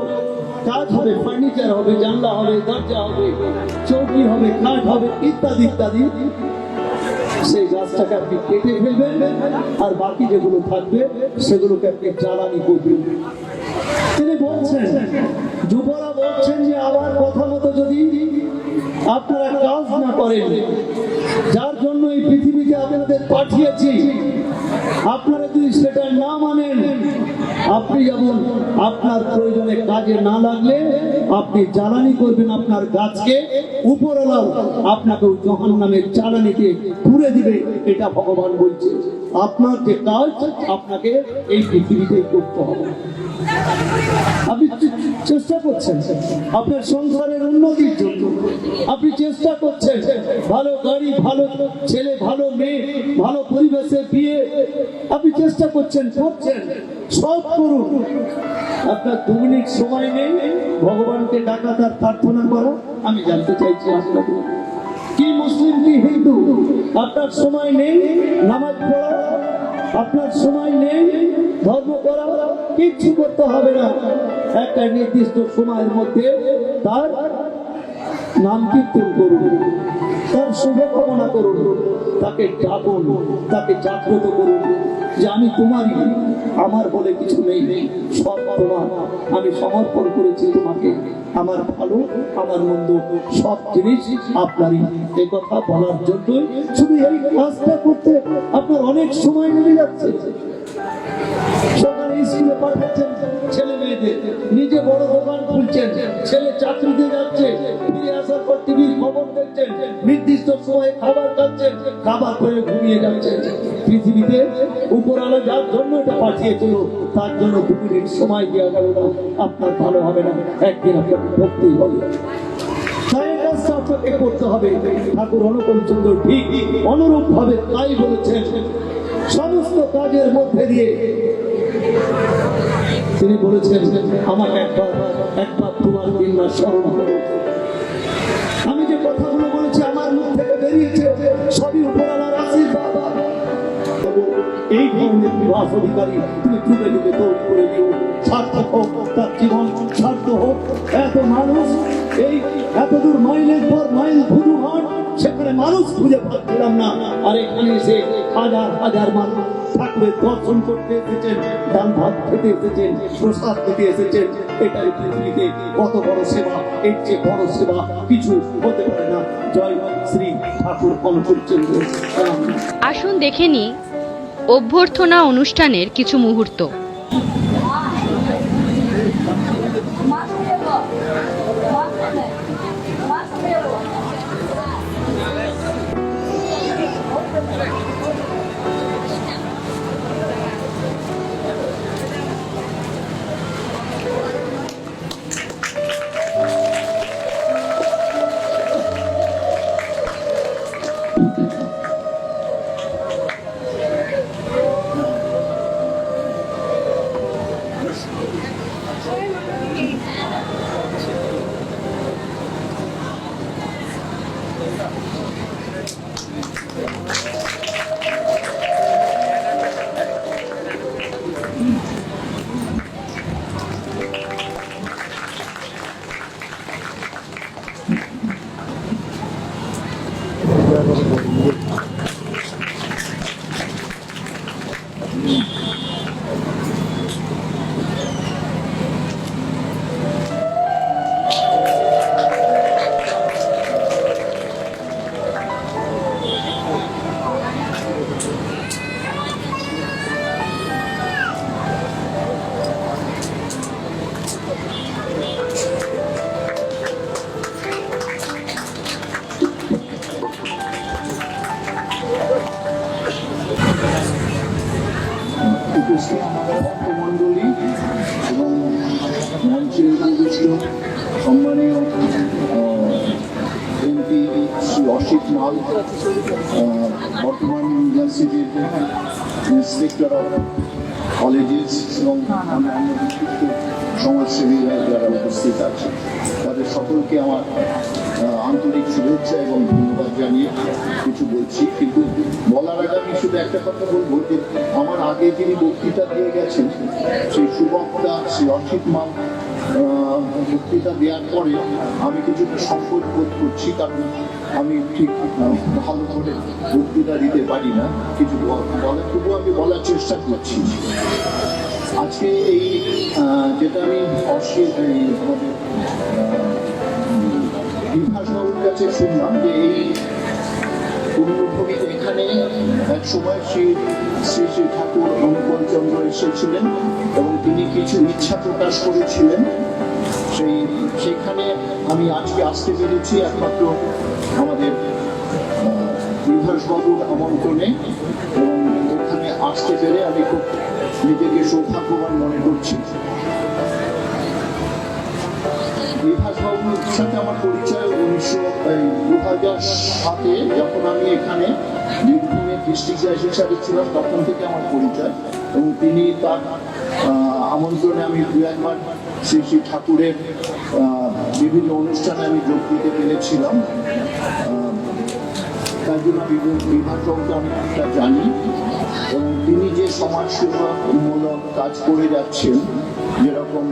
কাজ হবে, ফার্নিচার হবে, জানলা হবে, দরজা হবে, চৌকি হবে, কাঠ হবে, ইত্যাদি ইত্যাদি। সেই গাছটাকে আপনি কেটে ফেলবেন, আর বাকি যেগুলো থাকবে সেগুলোকে আপনি জ্বালানি করবেন। তিনি বলছেন, যুবরা বলছেন যে আমার কথা মতো যদি আপনারা কাজ না করেন, যার জন্য এই পৃথিবীতে আপনাদের পাঠিয়েছি, আপনারা যদি সেটা না মানেন, আপনি যেমন আপনার প্রয়োজনে কাজে না লাগলে আপনি জ্বালানি করবেন আপনার গাছকে, উপরওয়ালাও আপনাকে জাহান্নামের জ্বালানিতে পুড়ে দিবে। এটা ভগবান বলছে। আপনার যে কাজ আপনাকে এই পৃথিবীতে করতে হবে। আপনি চেষ্টা করছেন আপনার সংসারের উন্নতির জন্য, আপনি চেষ্টা করছেন ভালো গাড়ি, ভালো ছেলে, ভালো মেয়ে, ভালো পরিবেশে বিয়ে, আপনি চেষ্টা করছেন, সব করুন। আপনার 2 মিনিট সময় নেই ভগবানকে ডাকা, তার প্রার্থনা করা? আমি জানতে চাইছি আপনাদের, কি মুসলিম কি হিন্দু, আপনার সময় নেই নামাজ পড়া, আপনার সময় নেই ধর্ম করা, কিচ্ছু করতে হবে না। একটা নির্দিষ্ট সময়ের মধ্যে তার নাম কীর্তন করুন, তার শুভকামনা করুন, তাকে ডাকুন, তাকে জাগ্রত করুন যে আমি তোমারই, আমার বলে কিছু নেই, সব তোমার, আমি সমর্পণ করেছি তোমাকে, আমার ভালো আমার মন্দ সব জিনিস আপনারই। এই কথা বলার জন্যই শুধু এই কাজটা করতে আপনার অনেক সময় লেগে যাচ্ছে। সকালে স্কুলে পাঠাচ্ছেন ছেলে মেয়েদের, ছেলেদের, নিজে বড় দোকান খুলছেন, ছেলে চাকরিতে যাচ্ছে, ফিরে আসার পর টিভির খবর দেখছেন, নির্দিষ্ট সময়ে খাবার খাচ্ছেন, খাবার করে ঘুমিয়ে যাচ্ছেন। পৃথিবীতে উপরওয়ালা যার জন্য এটা পাঠিয়েছিল তার জন্য 2 মিনিট সময় দেওয়া গেল না, আপনার ভালো হবে না, একদিন আপনাকে ভুগতেই হবে। তাই এই কাজটা আপনাকে করতে হবে। ঠাকুর অনুকূল চন্দ্র ঠিক অনুরূপ ভাবে তাই বলেছেন। সমস্ত কাজের মধ্যে দিয়ে তিনি বলেছেন, আমাকে একবার তোমার দিনবার স্মরণ করো। আমি যে কথাগুলো বলেছি আমার মুখ থেকে বেরিয়েছে, সবই উপরওয়ালার আশীর্বাদ। এই ধরনের বিবাহ অধিকারী তুমি যুগে যুগে তৈরি করে দিও, সার্থক হোক তার জীবন, সার্থক হোক। এত মানুষ এই এতদূর মাইলের পর মাইল ঘুরু হাট, সেখানে মানুষ খুঁজে পাচ্ছিলাম না, আর এখানে এসে হাজার হাজার মানুষ ঠাকুরের দর্শন করতে এসেছেন, ডাল ভাত খেতে এসেছেন, প্রসাদ খেতে এসেছেন। এটাই পৃথিবীতে কত বড় সেবা, এর চেয়ে বড় সেবা কিছু হতে পারে না। জয় শ্রী ঠাকুর অনুকূল চন্দ্র। আসুন দেখে নিই অভ্যর্থনা অনুষ্ঠানের কিছু মুহূর্ত। উপস্থিত ভক্তমণ্ডলী এবং মঞ্চে উপবিষ্ট সম্মানীয় এমপি শ্রী অসিত মাল, বর্তমান ইউনিভার্সিটির ইন্সপেক্টর অফ কলেজেস এবং অন্যান্য বিশিষ্ট সমাজসেবীরা যারা উপস্থিত আছে, তাদের সকলকে আমার আন্তরিক শুভেচ্ছা এবং ধন্যবাদ জানিয়ে কিছু বলছি। কিন্তু বলার আগে আমি শুধু একটা কথা বলবো যে আমার আগে যিনি বক্তৃতা দিয়ে গেছেন সেই সুবক্তা শ্রী অসিত মাল বক্তৃতা দেওয়ার পরে আমি কিছুটা সংকোচ বোধ করছি, কারণ আমি ঠিক ভালো করে বক্তৃতা দিতে পারি না। কিছু বলার তবু আমি বলার চেষ্টা করছি। আজকে এই যেটা আমি বিভাসবাবুর কাছে শুনলাম যে এই পুণ্যভূমিতে এখানে এক সময় শ্রী শ্রী ঠাকুর অনুকূল চন্দ্র এসেছিলেন এবং তিনি কিছু ইচ্ছা প্রকাশ করেছিলেন। সেখানে আমি আজকে আসতে পেরেছি একমাত্র আমাদের বিভাসবাবুর আমন্ত্রণে, এবং এখানে আসতে পেরে আমি খুব নিজেকে সৌভাগ্যবান মনে করছি। বিভাসবাবুর সাথে আমার পরিচয় 2007-এ যখন আমি এখানে বীরভূমের ডিস্ট্রিক্ট হিসাবে ছিলাম, তখন থেকে আমার পরিচয়, এবং তিনি তার আমন্ত্রণে আমি দু একবার শ্রী শ্রী ঠাকুরের বিভিন্ন অনুষ্ঠানে আমি যোগ দিতে পেরেছিলাম। তার জন্য বিভাসবাবুকে আমি একটা জানি, এবং তিনি যে সমাজসেবামূলক কাজ করে যাচ্ছেন, যেরকম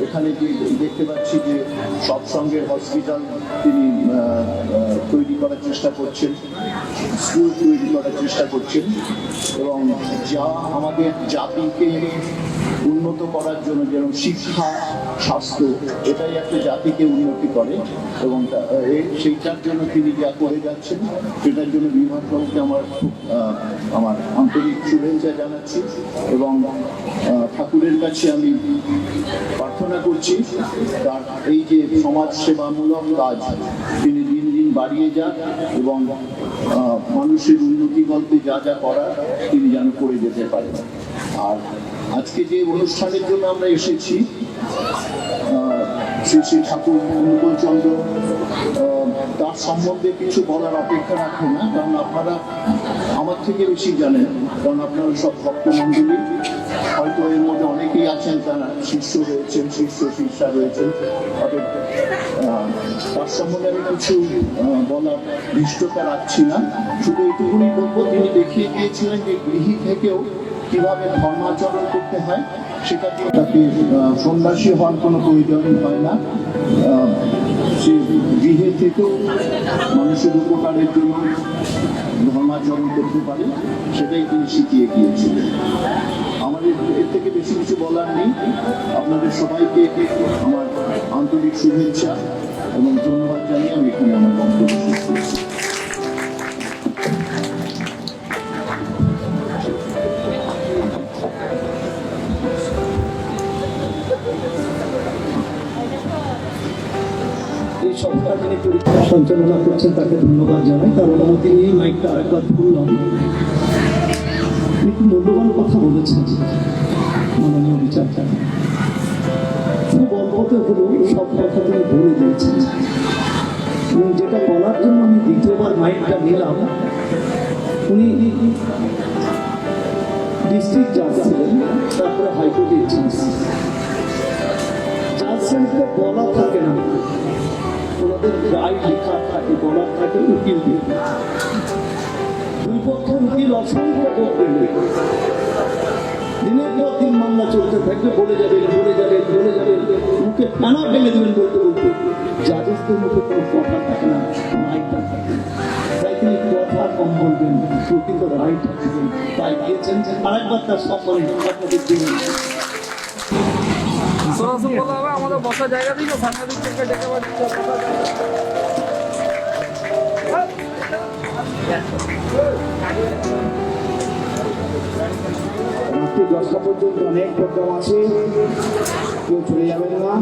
এখানে যে দেখতে পাচ্ছি যে সৎসঙ্গের হসপিটাল তিনি তৈরি করার চেষ্টা করছেন, স্কুল তৈরি করার চেষ্টা করছেন, এবং যা আমাদের জাতিকে উন্নত করার জন্য, যেমন শিক্ষা, স্বাস্থ্য, এটাই একটা জাতিকে উন্নতি করে, এবং সেইটার জন্য তিনি যা করে যাচ্ছেন সেটার জন্য বিভাগবাবুকে আমার আন্তরিক শুভেচ্ছা জানাচ্ছি, এবং ঠাকুরের কাছে আমি প্রার্থনা করছি তার এই যে সমাজ সেবামূলক কাজ তিনি দিন দিন বাড়িয়ে যান, এবং মানুষের উন্নতি গল্পে যা যা করার তিনি যেন করে যেতে পারেন। আর আজকে যে অনুষ্ঠানের জন্য আমরা এসেছি, শ্রী শ্রী ঠাকুর অনুকূল চন্দ্র, তার সম্বন্ধে কিছু বলার অপেক্ষা রাখে না, কারণ আপনারা আমার থেকে বেশি জানেন, কারণ আপনারা সব ভক্তমণ্ডলী, হয়তো এর মধ্যে অনেকেই আছেন তারা শিষ্য রয়েছেন, শিষ্যা রয়েছেন, অর্থাৎ তার সম্বন্ধে আমি কিছু বলার ধৃষ্টতা রাখছি না, শুধু এইটুকুনি বলবো তিনি দেখিয়ে দিয়েছিলেন যে গৃহী থেকেও কিভাবে ধর্মাচরণ করতে হয়, সেটা দিয়ে তাকে সন্ন্যাসী হওয়ার কোনো প্রয়োজন হয় না, সে গৃহে থেকেও মানুষের উপকারের জন্য ধর্মাচরণ করতে পারে, সেটাই তিনি শিখিয়ে গিয়েছিলেন। আমাদের এর থেকে বেশি কিছু বলার নেই। আপনাদের সবাইকে আমার আন্তরিক শুভেচ্ছা এবং ধন্যবাদ জানিয়ে আমি এখানে আমার বক্তব্য শেষ করছি। এই সবটা তিনি সঞ্চালনা করছেন, তাকে ধন্যবাদ জানাই। তার অনুমতি নিয়ে মাইকটা আরেকবার খুললাম। একটু মূল্যবান কথা বলেছেন মাননীয় বিচারটা, খুব অল্পতে হলেও সব কথা তিনি বলে দিয়েছেন, এবং যেটা বলার জন্য আমি দ্বিতীয়বার মাইকটা নিলাম, উনি ডিস্ট্রিক্ট জাজ ছিলেন, তারপরে হাইকোর্টের জাজ। জাজ সাহেবকে বলা থাকে না, ওনাদের রায় লেখা থাকে, বলার থাকে উকিল দিয়ে। দুই পক্ষের উকিল অসংখ্য করবেন, দিনের পর দিন মামলা চলতে থাকবে, বলে যাবেন, মুখে ফেনা ফেলে দেবেন বলতে বলতে। জাজেসদের মুখে কোনো কথা থাকে না, রায়টা থাকে, তাই তিনি কথা কম বলবেন, প্রকৃত রায়টা দেবেন। তাই দিয়েছেন যে আরেকবার তার সম্মানে আপনাদের দিবেন। সরাসরি বলা হবে, আমাদের বসার জায়গা দিল, সাংবাদিক থেকে ডেকে রাত্রি 10টা পর্যন্ত অনেক প্রোগ্রাম আছে, কেউ চলে যাবেন না।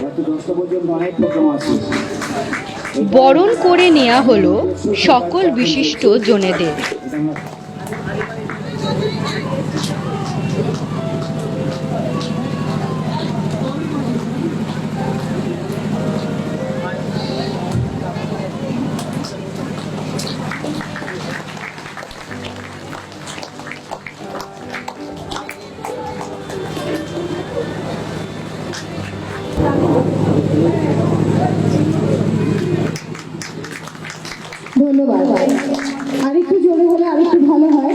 রাত্রি 10টা পর্যন্ত অনেক প্রোগ্রাম আছে। বরণ করে নেওয়া হলো সকল বিশিষ্ট জনেদের। ধন্যবাদ। আরেকটু জোরে হলে আরেকটু ভালো হয়।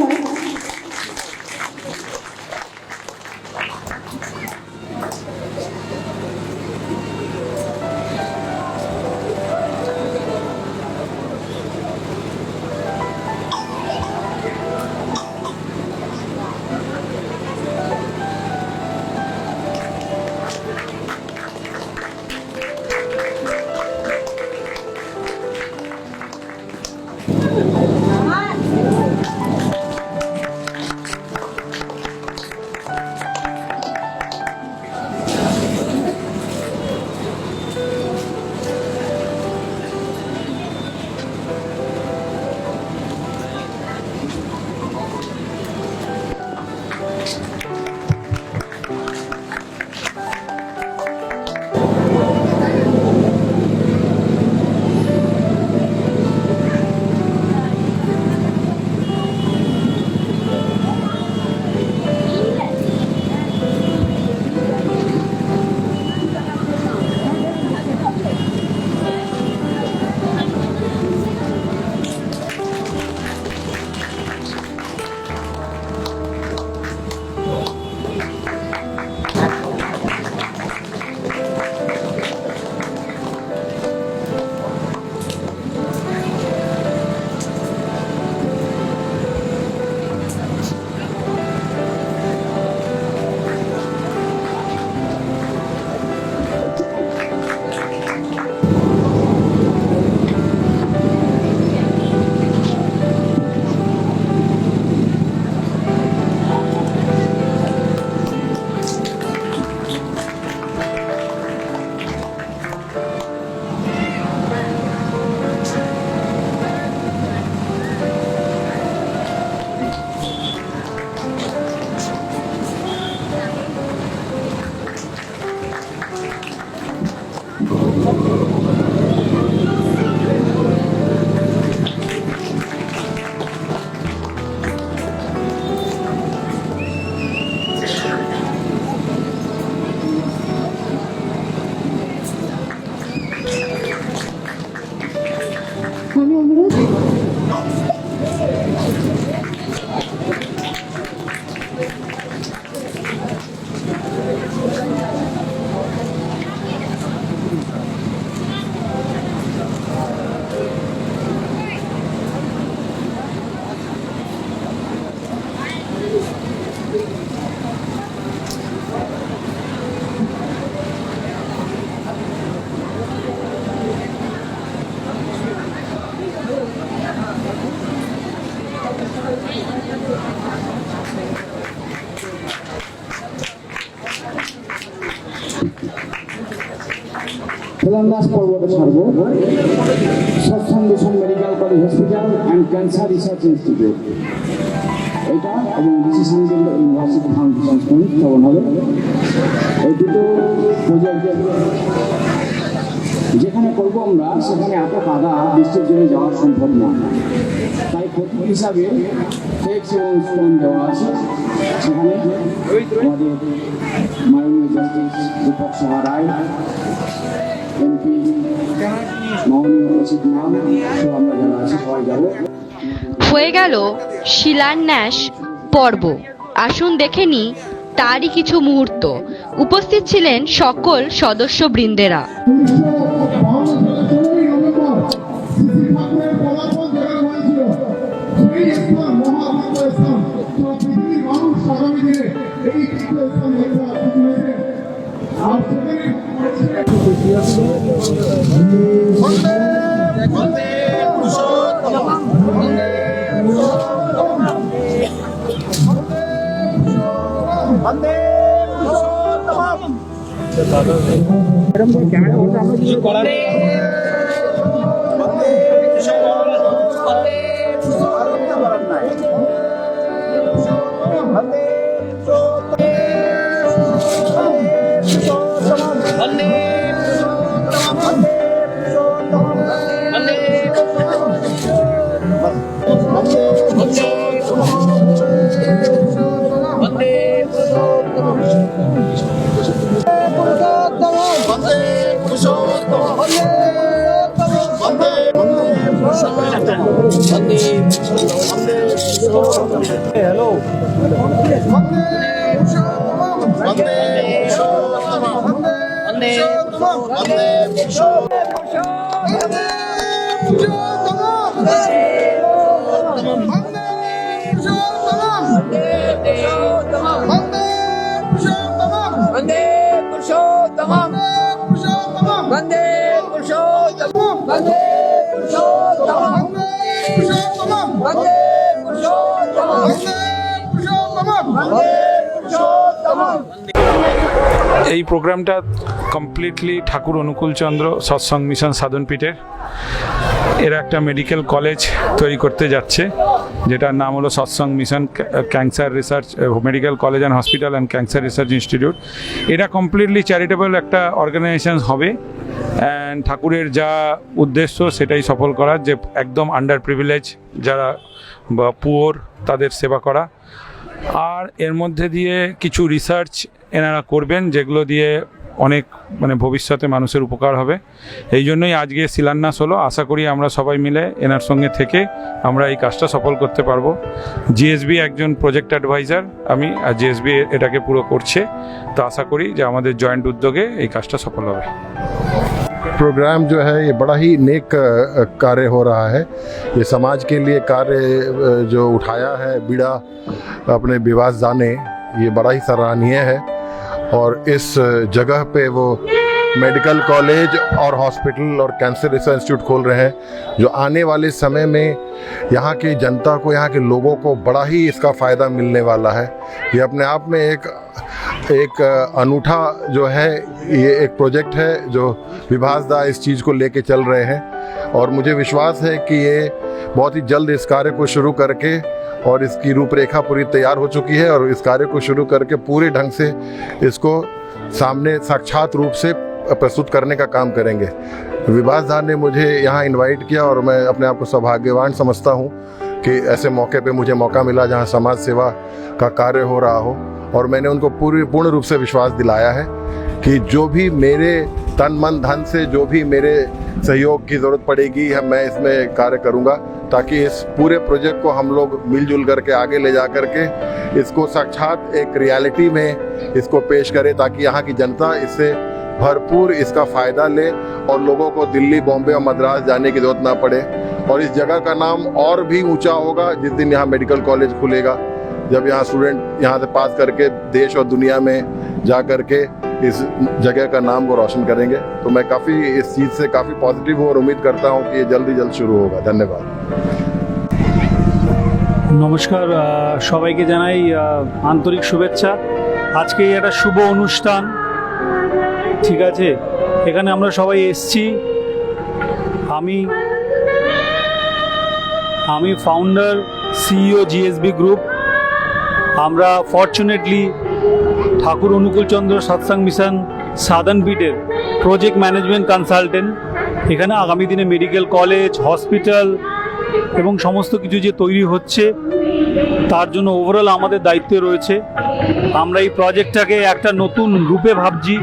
আমি অনুরোধ তেলেঙ্গানা পর্বতে ছাড়বো সৎসঙ্গ mission medical college hospital and cancer research institute এটা এবং বিশেষাঞ্চল ইউনিভার্সিটি ফাউন্ডেশন স্থাপন হবে। এই দুটো প্রজেক্টের যেখানে করবো আমরা সেখানে এত কাদা বৃষ্টির জন্য যাওয়া সম্ভব না, তাই প্রতীক হিসাবে ফ্লেক্স এবং স্টোন দেওয়া আছে। সেখানে আমাদের মাননীয় জাস্টিস দীপক সাহা রায়, এমপি মাননীয় রশিদ নাম সহ আমরা যারা আছি সবাই যাবো। হয়ে গেল শিলান্যাস পর্ব। আসুন দেখে নি তারই কিছু মুহূর্ত। উপস্থিত ছিলেন সকল সদস্যবৃন্দেরা। এই প্রোগ্রামটা কমপ্লিটলি ঠাকুর অনুকূলচন্দ্র সৎসঙ্গ মিশন সাধনপীঠের এরা একটা মেডিকেল কলেজ তৈরি করতে যাচ্ছে, যেটার নাম হলো সৎসঙ্গ mission cancer research medical college and hospital and cancer research institute. এটা কমপ্লিটলি চ্যারিটেবল একটা অর্গানাইজেশন হবে অ্যান্ড ঠাকুরের যা উদ্দেশ্য সেটাই সফল করার, যে একদম আন্ডার প্রিভিলেজ যারা বা পুয়োর তাদের সেবা করা। আর এর মধ্যে দিয়ে কিছু রিসার্চ এনারা করবেন যেগুলো দিয়ে অনেক ভবিষ্যতে মানুষের উপকার হবে। এই জন্যই আজকে শিলান্যাস হলো। আশা করি আমরা সবাই মিলে এনার সঙ্গে থেকে আমরা এই কাজটা সফল করতে পারবো। জিএসবি একজন প্রজেক্ট অ্যাডভাইজার আমি, আর জিএসবি এটাকে পুরো করছে, তো আশা করি যে আমাদের জয়েন্ট উদ্যোগে এই কাজটা সফল হবে। प्रोग्राम जो है ये बड़ा ही नेक कार्य हो रहा है। ये समाज के लिए कार्य जो उठाया है बीड़ा अपने विवास जाने, ये बड़ा ही सराहनीय है। और इस जगह पे वो मेडिकल कॉलेज और हॉस्पिटल और कैंसर रिसर्च इंस्टीट्यूट खोल रहे हैं, जो आने वाले समय में यहाँ की जनता को, यहाँ के लोगों को बड़ा ही इसका फ़ायदा मिलने वाला है। ये अपने आप में एक अनूठा जो है, ये एक प्रोजेक्ट है जो विभास दा इस चीज़ को लेके चल रहे हैं। और मुझे विश्वास है कि ये बहुत ही जल्द इस कार्य को शुरू करके, और इसकी रूपरेखा पूरी तैयार हो चुकी है, और इस कार्य को शुरू करके पूरे ढंग से इसको सामने साक्षात रूप से प्रस्तुत करने का काम करेंगे। विभास दा ने मुझे यहाँ इनवाइट किया और मैं अपने आप को सौभाग्यवान समझता हूँ कि ऐसे मौके पे मुझे मौका मिला जहाँ समाज सेवा का कार्य हो रहा हो। और मैंने उनको पूर्ण रूप से विश्वास दिलाया है कि जो भी मेरे तन मन धन से जो भी मेरे सहयोग की ज़रूरत पड़ेगी मैं इसमें कार्य करूँगा, ताकि इस पूरे प्रोजेक्ट को हम लोग मिलजुल करके आगे ले जा करके इसको साक्षात एक रियलिटी में इसको पेश करें, ताकि यहाँ की जनता इससे भरपूर इसका फ़ायदा ले और लोगों को दिल्ली, बॉम्बे और मद्रास जाने की ज़रूरत ना पड़े। और इस जगह का नाम और भी ऊंचा होगा जिस दिन यहाँ मेडिकल कॉलेज खुलेगा, जब यहाँ स्टूडेंट यहाँ से पास करके देश और दुनिया में जा करके इस जगह का नाम को रोशन करेंगे। तो मैं काफ़ी इस चीज़ से काफ़ी पॉजिटिव हूँ और उम्मीद करता हूँ कि ये जल्द शुरू होगा। धन्यवाद। নমস্কার, সবাইকে জানাই আন্তরিক শুভেচ্ছা। আজকে একটা শুভ অনুষ্ঠান, ঠিক আছে। এখানে আমরা সবাই এসেছি। আমি ফাউন্ডার, সিইও জিএসবি গ্রুপ। আমরা fortunately Thakur Anukulchandra Satsang mission southern পিটের প্রজেক্ট ম্যানেজমেন্ট কনসালটেন্ট। এখানে আগামী দিনে মেডিকেল কলেজ, হসপিটাল এবং সমস্ত কিছু যে তৈরি হচ্ছে তার জন্য ওভারঅল আমাদের দায়িত্ব রয়েছে। আমরা এই প্রজেক্টটাকে একটা নতুন রূপে ভাবছি।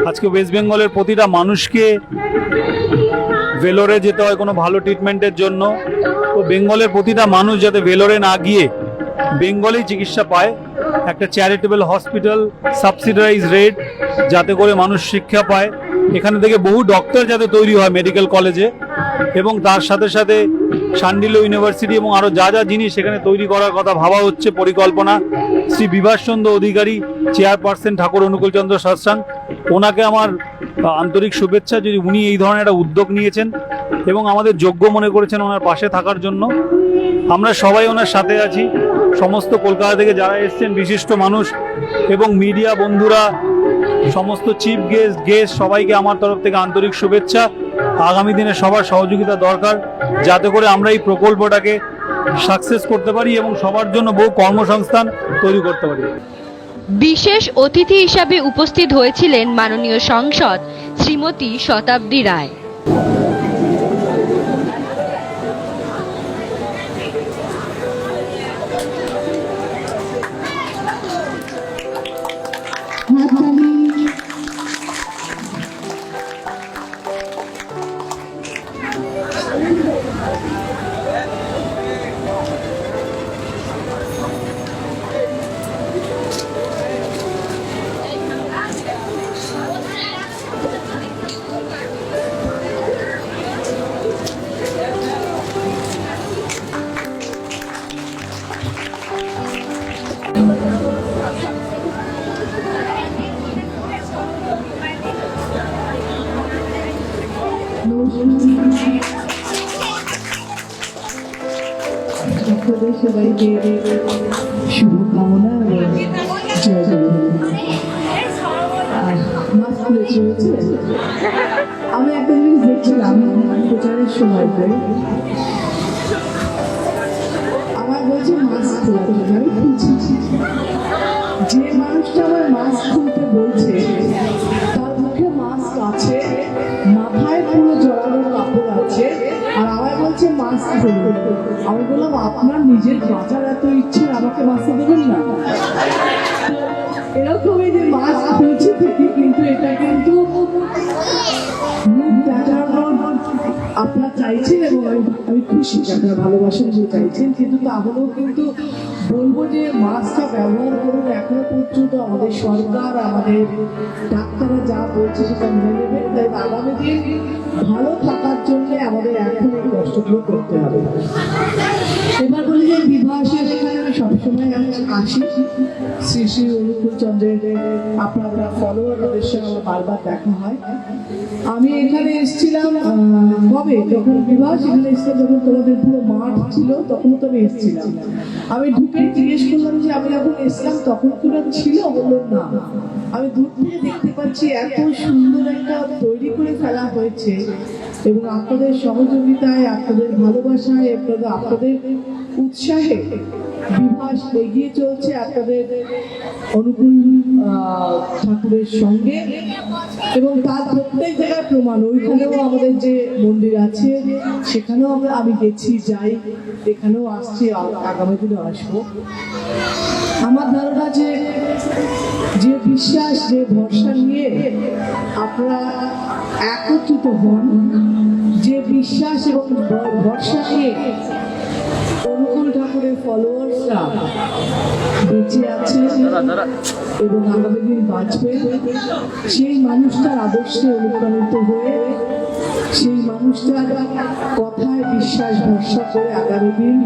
আজকে ওয়েস্ট বেঙ্গলের প্রতিটা মানুষকে ভেলোরে যেতে হয় কোনো ভালো ট্রিটমেন্টের জন্য, তো বেঙ্গলের প্রতিটা মানুষ যাতে ভেলোরে না গিয়ে বেঙ্গলেই চিকিৎসা পায়, একটা চ্যারিটেবল হসপিটাল সাবসিডাইজ রেট, যাতে করে মানুষ শিক্ষা পায়। এখানে থেকে বহু ডক্টর যাতে তৈরি হয় মেডিকেল কলেজে, এবং তার সাথে সাথে শান্ডিল্য ইউনিভার্সিটি এবং আরও যা যা জিনিস সেখানে তৈরি করার কথা ভাবা হচ্ছে পরিকল্পনা। শ্রী বিভাসচন্দ্র অধিকারী, চেয়ারপারসন ঠাকুর অনুকূলচন্দ্র সৎসঙ্গ, ওনাকে আমার আন্তরিক শুভেচ্ছা, যদি উনি এই ধরনের একটা উদ্যোগ নিয়েছেন এবং আমাদের যোগ্য মনে করেছেন ওনার পাশে থাকার জন্য। আমরা সবাই ওনার সাথে আছি, সমস্ত কলকাতা থেকে যারা এসছেন বিশিষ্ট মানুষ এবং মিডিয়া বন্ধুরা, সমস্ত চিফ গেস্ট সবাইকে আমার তরফ থেকে আন্তরিক শুভেচ্ছা। আগামী দিনে সবার সহযোগিতা দরকার, যাতে করে আমরা এই প্রকল্পটাকে সাকসেস করতে পারি এবং সবার জন্য বহু কর্মসংস্থান তৈরি করতে পারি। বিশেষ অতিথি হিসাবে উপস্থিত হয়েছিলেন মাননীয় সাংসদ শ্রীমতী শতাব্দী রায়। আপনাদের সবাইকে শুভকামনা এবং জয় জগন্নাথ। আর মাস্ক খুলে চলেছে। আমি একটা জিনিস দেখছিলাম প্রচারের সময়তে, আমার বলছে মাস্ক খোলাতে, আমি খুলছি। যে মানুষটা আমার মাস্ক খুলতে বলছে তার মুখে মাস্ক আছে, মাথায় পুরো জড়ানো কাপড় আছে, আর আমার বলছে মাস্ক খুলুন। আমি বললাম আপনার নিজের বাঁচার এত ইচ্ছে, আমাকে বাঁচতে দেবেন না? এরকমই যে মাস্ক খুলছে ঠিকই, কিন্তু এটা কিন্তু মুখ দেখানোর আপনার চাইছেন এবং আমি খুশি আপনার ভালোবাসেন যে চাইছেন, কিন্তু তাহলেও কিন্তু বলবো যে মাস্কটা ব্যবহার করুন। এখনো পর্যন্ত আমাদের সরকার, আমাদের ডাক্তাররা যা বলছে সেটা মেনে নেবেন। তাই আগামী দিন ভালো থাকার জন্য আমাদের এখন এই কষ্টগুলো করতে হবে। এবার বলি যে বিভাসের এখানে আমি সবসময় আসি, শ্রী শ্রী অনুকূলচন্দ্রের আপনারা ফলোয়ার, ওদের সঙ্গে আমার বারবার দেখা হয়। আমি এখানে এসেছিলাম কবে, যখন বিভাস এখানে এসেছিলাম, যখন তোমাদের পুরো মাঠ ছিল তখনও তো আমি এসেছিলাম। আমি ঢুকে জিজ্ঞেস করলাম যে আমি যখন এসলাম তখন কি ছিল, বললাম না। আমি দূর থেকে দেখতে পাচ্ছি এত সুন্দর একটা তৈরি করে ফেলা হয়েছে, এবং আপনাদের সহযোগিতায়, আপনাদের ভালোবাসায়, আপনাদের উৎসাহে বিভাস এগিয়ে চলছে আপনাদের অনুকূল ঠাকুরের সঙ্গে, এবং তার প্রত্যেক জায়গায় প্রমাণ। ওইখানেও আমাদের যে মন্দির আছে সেখানেও আমি গেছি, যাই, এখানেও আসছি, আগামী দিনে আসবো। আমার ধারণা যে যে বিশ্বাস, যে ভরসা নিয়ে আপনারা একত্রিত হন, যে বিশ্বাস এবং ভরসা নিয়ে অনুকূল ঠাকুরের ফলোয়ার্সরা বেঁচে আছে এবং আগামী দিন বাঁচবে, সেই মানুষটার আদর্শে অনুপ্রাণিত হয়ে সেই মানুষটার কথায় বিশ্বাস ভরসা করে আগামী দিন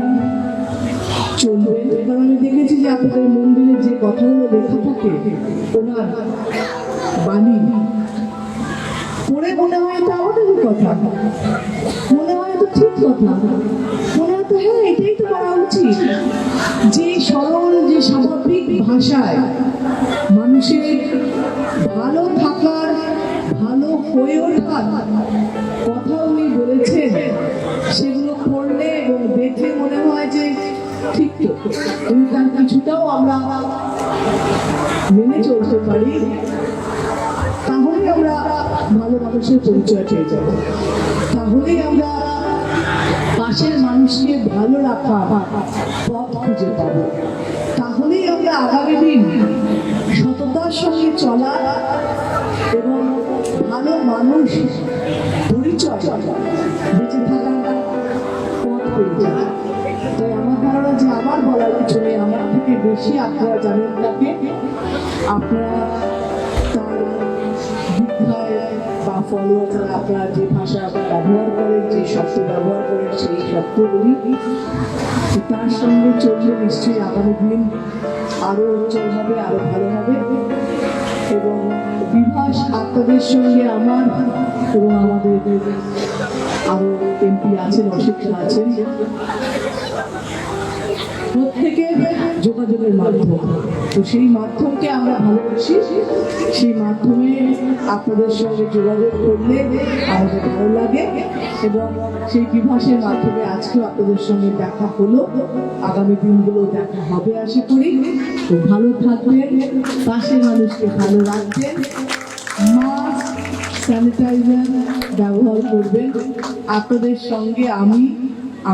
চলবেন। কারণ আমি দেখেছি যে আপনাদের মন্দিরে যে কথাগুলো লেখা থাকে, ওনার বাণী পড়ে মনে হয় এটা আমাদের কথা, মনে হয় তো ঠিক কথা, মনে হয় তো হ্যাঁ এটাই তো করা উচিত। যে সরল, যে স্বাভাবিক ভাষায় মানুষের ভালো থাকার, ভালো হয়ে ওঠার কথা উনি বলেছেন, সেগুলো পড়লে এবং দেখলে মনে হয় যে ঠিক তো, যদি তার কিছুটাও আমরা মেনে চলতে পারি, তাহলেই আমরা ভালো মানুষের পরিচয় পেয়ে যাব, তাহলেই আমরা পাশের মানুষকে ভালো রাখা পথ খুঁজে পাবো, তাহলেই আমরা আগামী দিন সততার সঙ্গে চলা এবং ভালো মানুষ পরিচয় বেঁচে থাকার পথ পেয়ে যাব। তাই আমার ধারণা যে আমার বলার কিছু নেই, আমার থেকে বেশি আপনারা জানেন তাকে, আপনারা তার বিদ্যায় বা ফলোয়ার্সরা আপনারা যে ভাষা ব্যবহার করেন, যে শব্দ ব্যবহার করেন, সেই শব্দগুলি তার সঙ্গে চললে নিশ্চয়ই আগামী দিন আরো উজ্জ্বল হবে, আরো ভালো হবে। এবং বিভাস আপনাদের সঙ্গে আমার এবং আমাদের আরো এমপি আছেন, অশিক্ষা আছেন, প্রত্যেকের যোগাযোগের মাধ্যম। তো সেই মাধ্যমকে আমরা ভালোবাসি, সেই মাধ্যমে আপনাদের সঙ্গে যোগাযোগ করলে আমাদের ভালো লাগে এবং সেই বিভাসের মাধ্যমে আজকেও আপনাদের সঙ্গে দেখা হলো, আগামী দিনগুলো দেখা হবে আশা করি। তো ভালো থাকবেন, পাশের মানুষকে ভালো রাখবেন, মাস্ক, স্যানিটাইজার ব্যবহার করবেন। আপনাদের সঙ্গে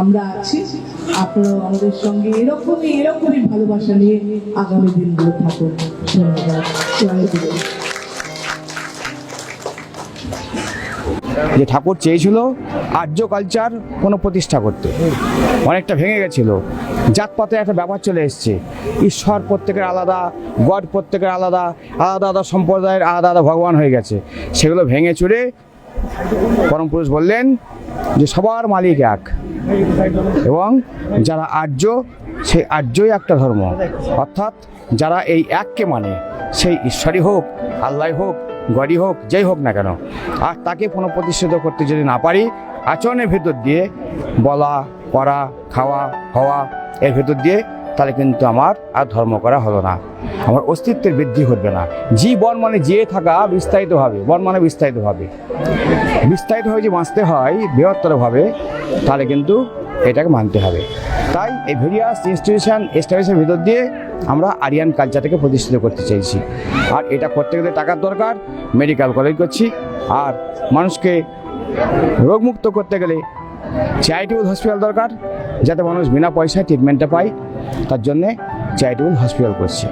আমরা আছি, আপনারাও আমাদের সঙ্গে এরকমই ভালোবাসা নিয়ে আগামী দিনগুলো থাকুন। ধন্যবাদ। জয় গুরু। যে ঠাকুর চেয়েছিল আর্য কালচার কোনো প্রতিষ্ঠা করতে, অনেকটা ভেঙে গেছিল, জাতপাতে একটা ব্যাপার চলে এসছে, ঈশ্বর প্রত্যেকের আলাদা, গড প্রত্যেকের আলাদা, আলাদা আলাদা সম্প্রদায়ের আলাদা আলাদা ভগবান হয়ে গেছে। সেগুলো ভেঙে চুরে পরম পুরুষ বললেন যে সবার মালিক এক, এবং যারা আর্য সেই আর্যই একটা ধর্ম, অর্থাৎ যারা এই এককে মানে, সেই ঈশ্বরই হোক, আল্লাহ হোক, গডই হোক, যেই হোক না কেন, আর তাকে পুনঃপ্রতিষ্ঠিত করতে যদি না পারি আচরণের ভেতর দিয়ে, বলা, করা, খাওয়া, হওয়া, এর ভেতর দিয়ে, তাহলে কিন্তু আমার আর ধর্ম করা হলো না, আমার অস্তিত্বের বৃদ্ধি ঘটবে না। বন মানে যে থাকা বিস্তারিতভাবে, বন মানে বিস্তারিতভাবে, বিস্তারিতভাবে যে বাঁচতে হয় বৃহত্তরভাবে, তাহলে কিন্তু এটাকে মানতে হবে। তাই এই ভেরিয়াস ইনস্টিটিউশন এস্টাবলিশের ভিতর দিয়ে আমরা আরিয়ান কালচারটাকে প্রতিষ্ঠিত করতে চাইছি। আর এটা করতে গেলে টাকার দরকার, মেডিকেল কলেজ করছি। আর মানুষকে রোগমুক্ত করতে গেলে চ্যারিটেবল হসপিটাল দরকার, যাতে মানুষ বিনা পয়সায় ট্রিটমেন্টটা পায়, তার জন্যে চ্যারিটেবল হসপিটাল করছি।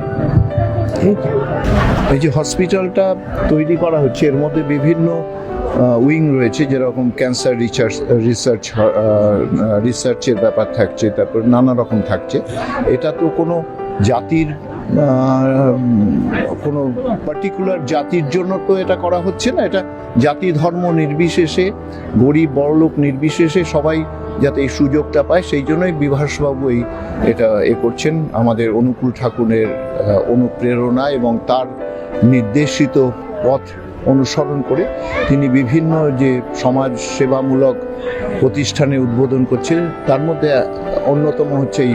এই যে হসপিটালটা তৈরি করা হচ্ছে, এর মধ্যে বিভিন্ন উইং রয়েছে, যেরকম ক্যান্সার রিসার্চের ব্যাপার থাকছে, তারপর নানা রকম থাকছে। এটা তো কোনো জাতির, কোনো পার্টিকুলার জাতির জন্য তো এটা করা হচ্ছে না, এটা জাতি ধর্ম নির্বিশেষে, গরিব বড়লোক নির্বিশেষে সবাই যাতে এই সুযোগটা পায়, সেই জন্যই বিভাসবাবু এটা করছেন। আমাদের অনুকূল ঠাকুরের অনুপ্রেরণা এবং তার নির্দেশিত পথ অনুসরণ করে তিনি বিভিন্ন যে সমাজ সেবামূলক প্রতিষ্ঠানে উদ্বোধন করছেন, তার মধ্যে অন্যতম হচ্ছে এই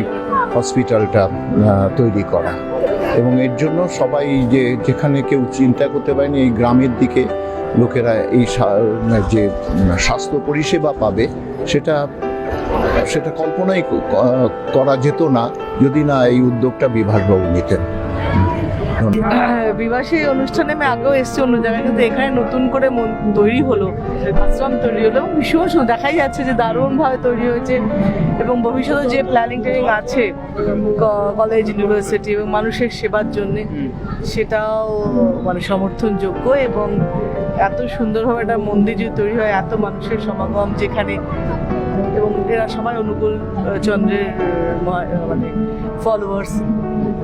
হসপিটালটা তৈরি করা। এবং এর জন্য সবাই যেখানে কেউ চিন্তা করতে পারেনি এই গ্রামের দিকে লোকেরা এই যে স্বাস্থ্য পরিষেবা পাবে, সেটা কল্পনাই করা যেত না যদি না এই উদ্যোগটা বিভাসবাবু নিতেন। বিবাসী অনুষ্ঠানে আমি আগেও এসেছি অন্য জায়গায়, কিন্তু এখানে নতুন করে তৈরি হলো, আশ্রম তৈরি হলো, এবং ভীষণ সুন্দর দেখাই যাচ্ছে যে দারুণভাবে তৈরি হয়েছে। এবং ভবিষ্যতে যে প্ল্যানিং ট্যানিং আছে কলেজ, ইউনিভার্সিটি এবং মানুষের সেবার জন্য, সেটাও মানে সমর্থনযোগ্য। এবং এত সুন্দরভাবে একটা মন্দির যদি তৈরি হয়, এত মানুষের সমাগম যেখানে, এবং এরা সবাই অনুকূল চন্দ্রের মানে ফলোয়ার্স,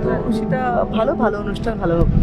তো সেটা ভালো অনুষ্ঠান, ভালো হবে।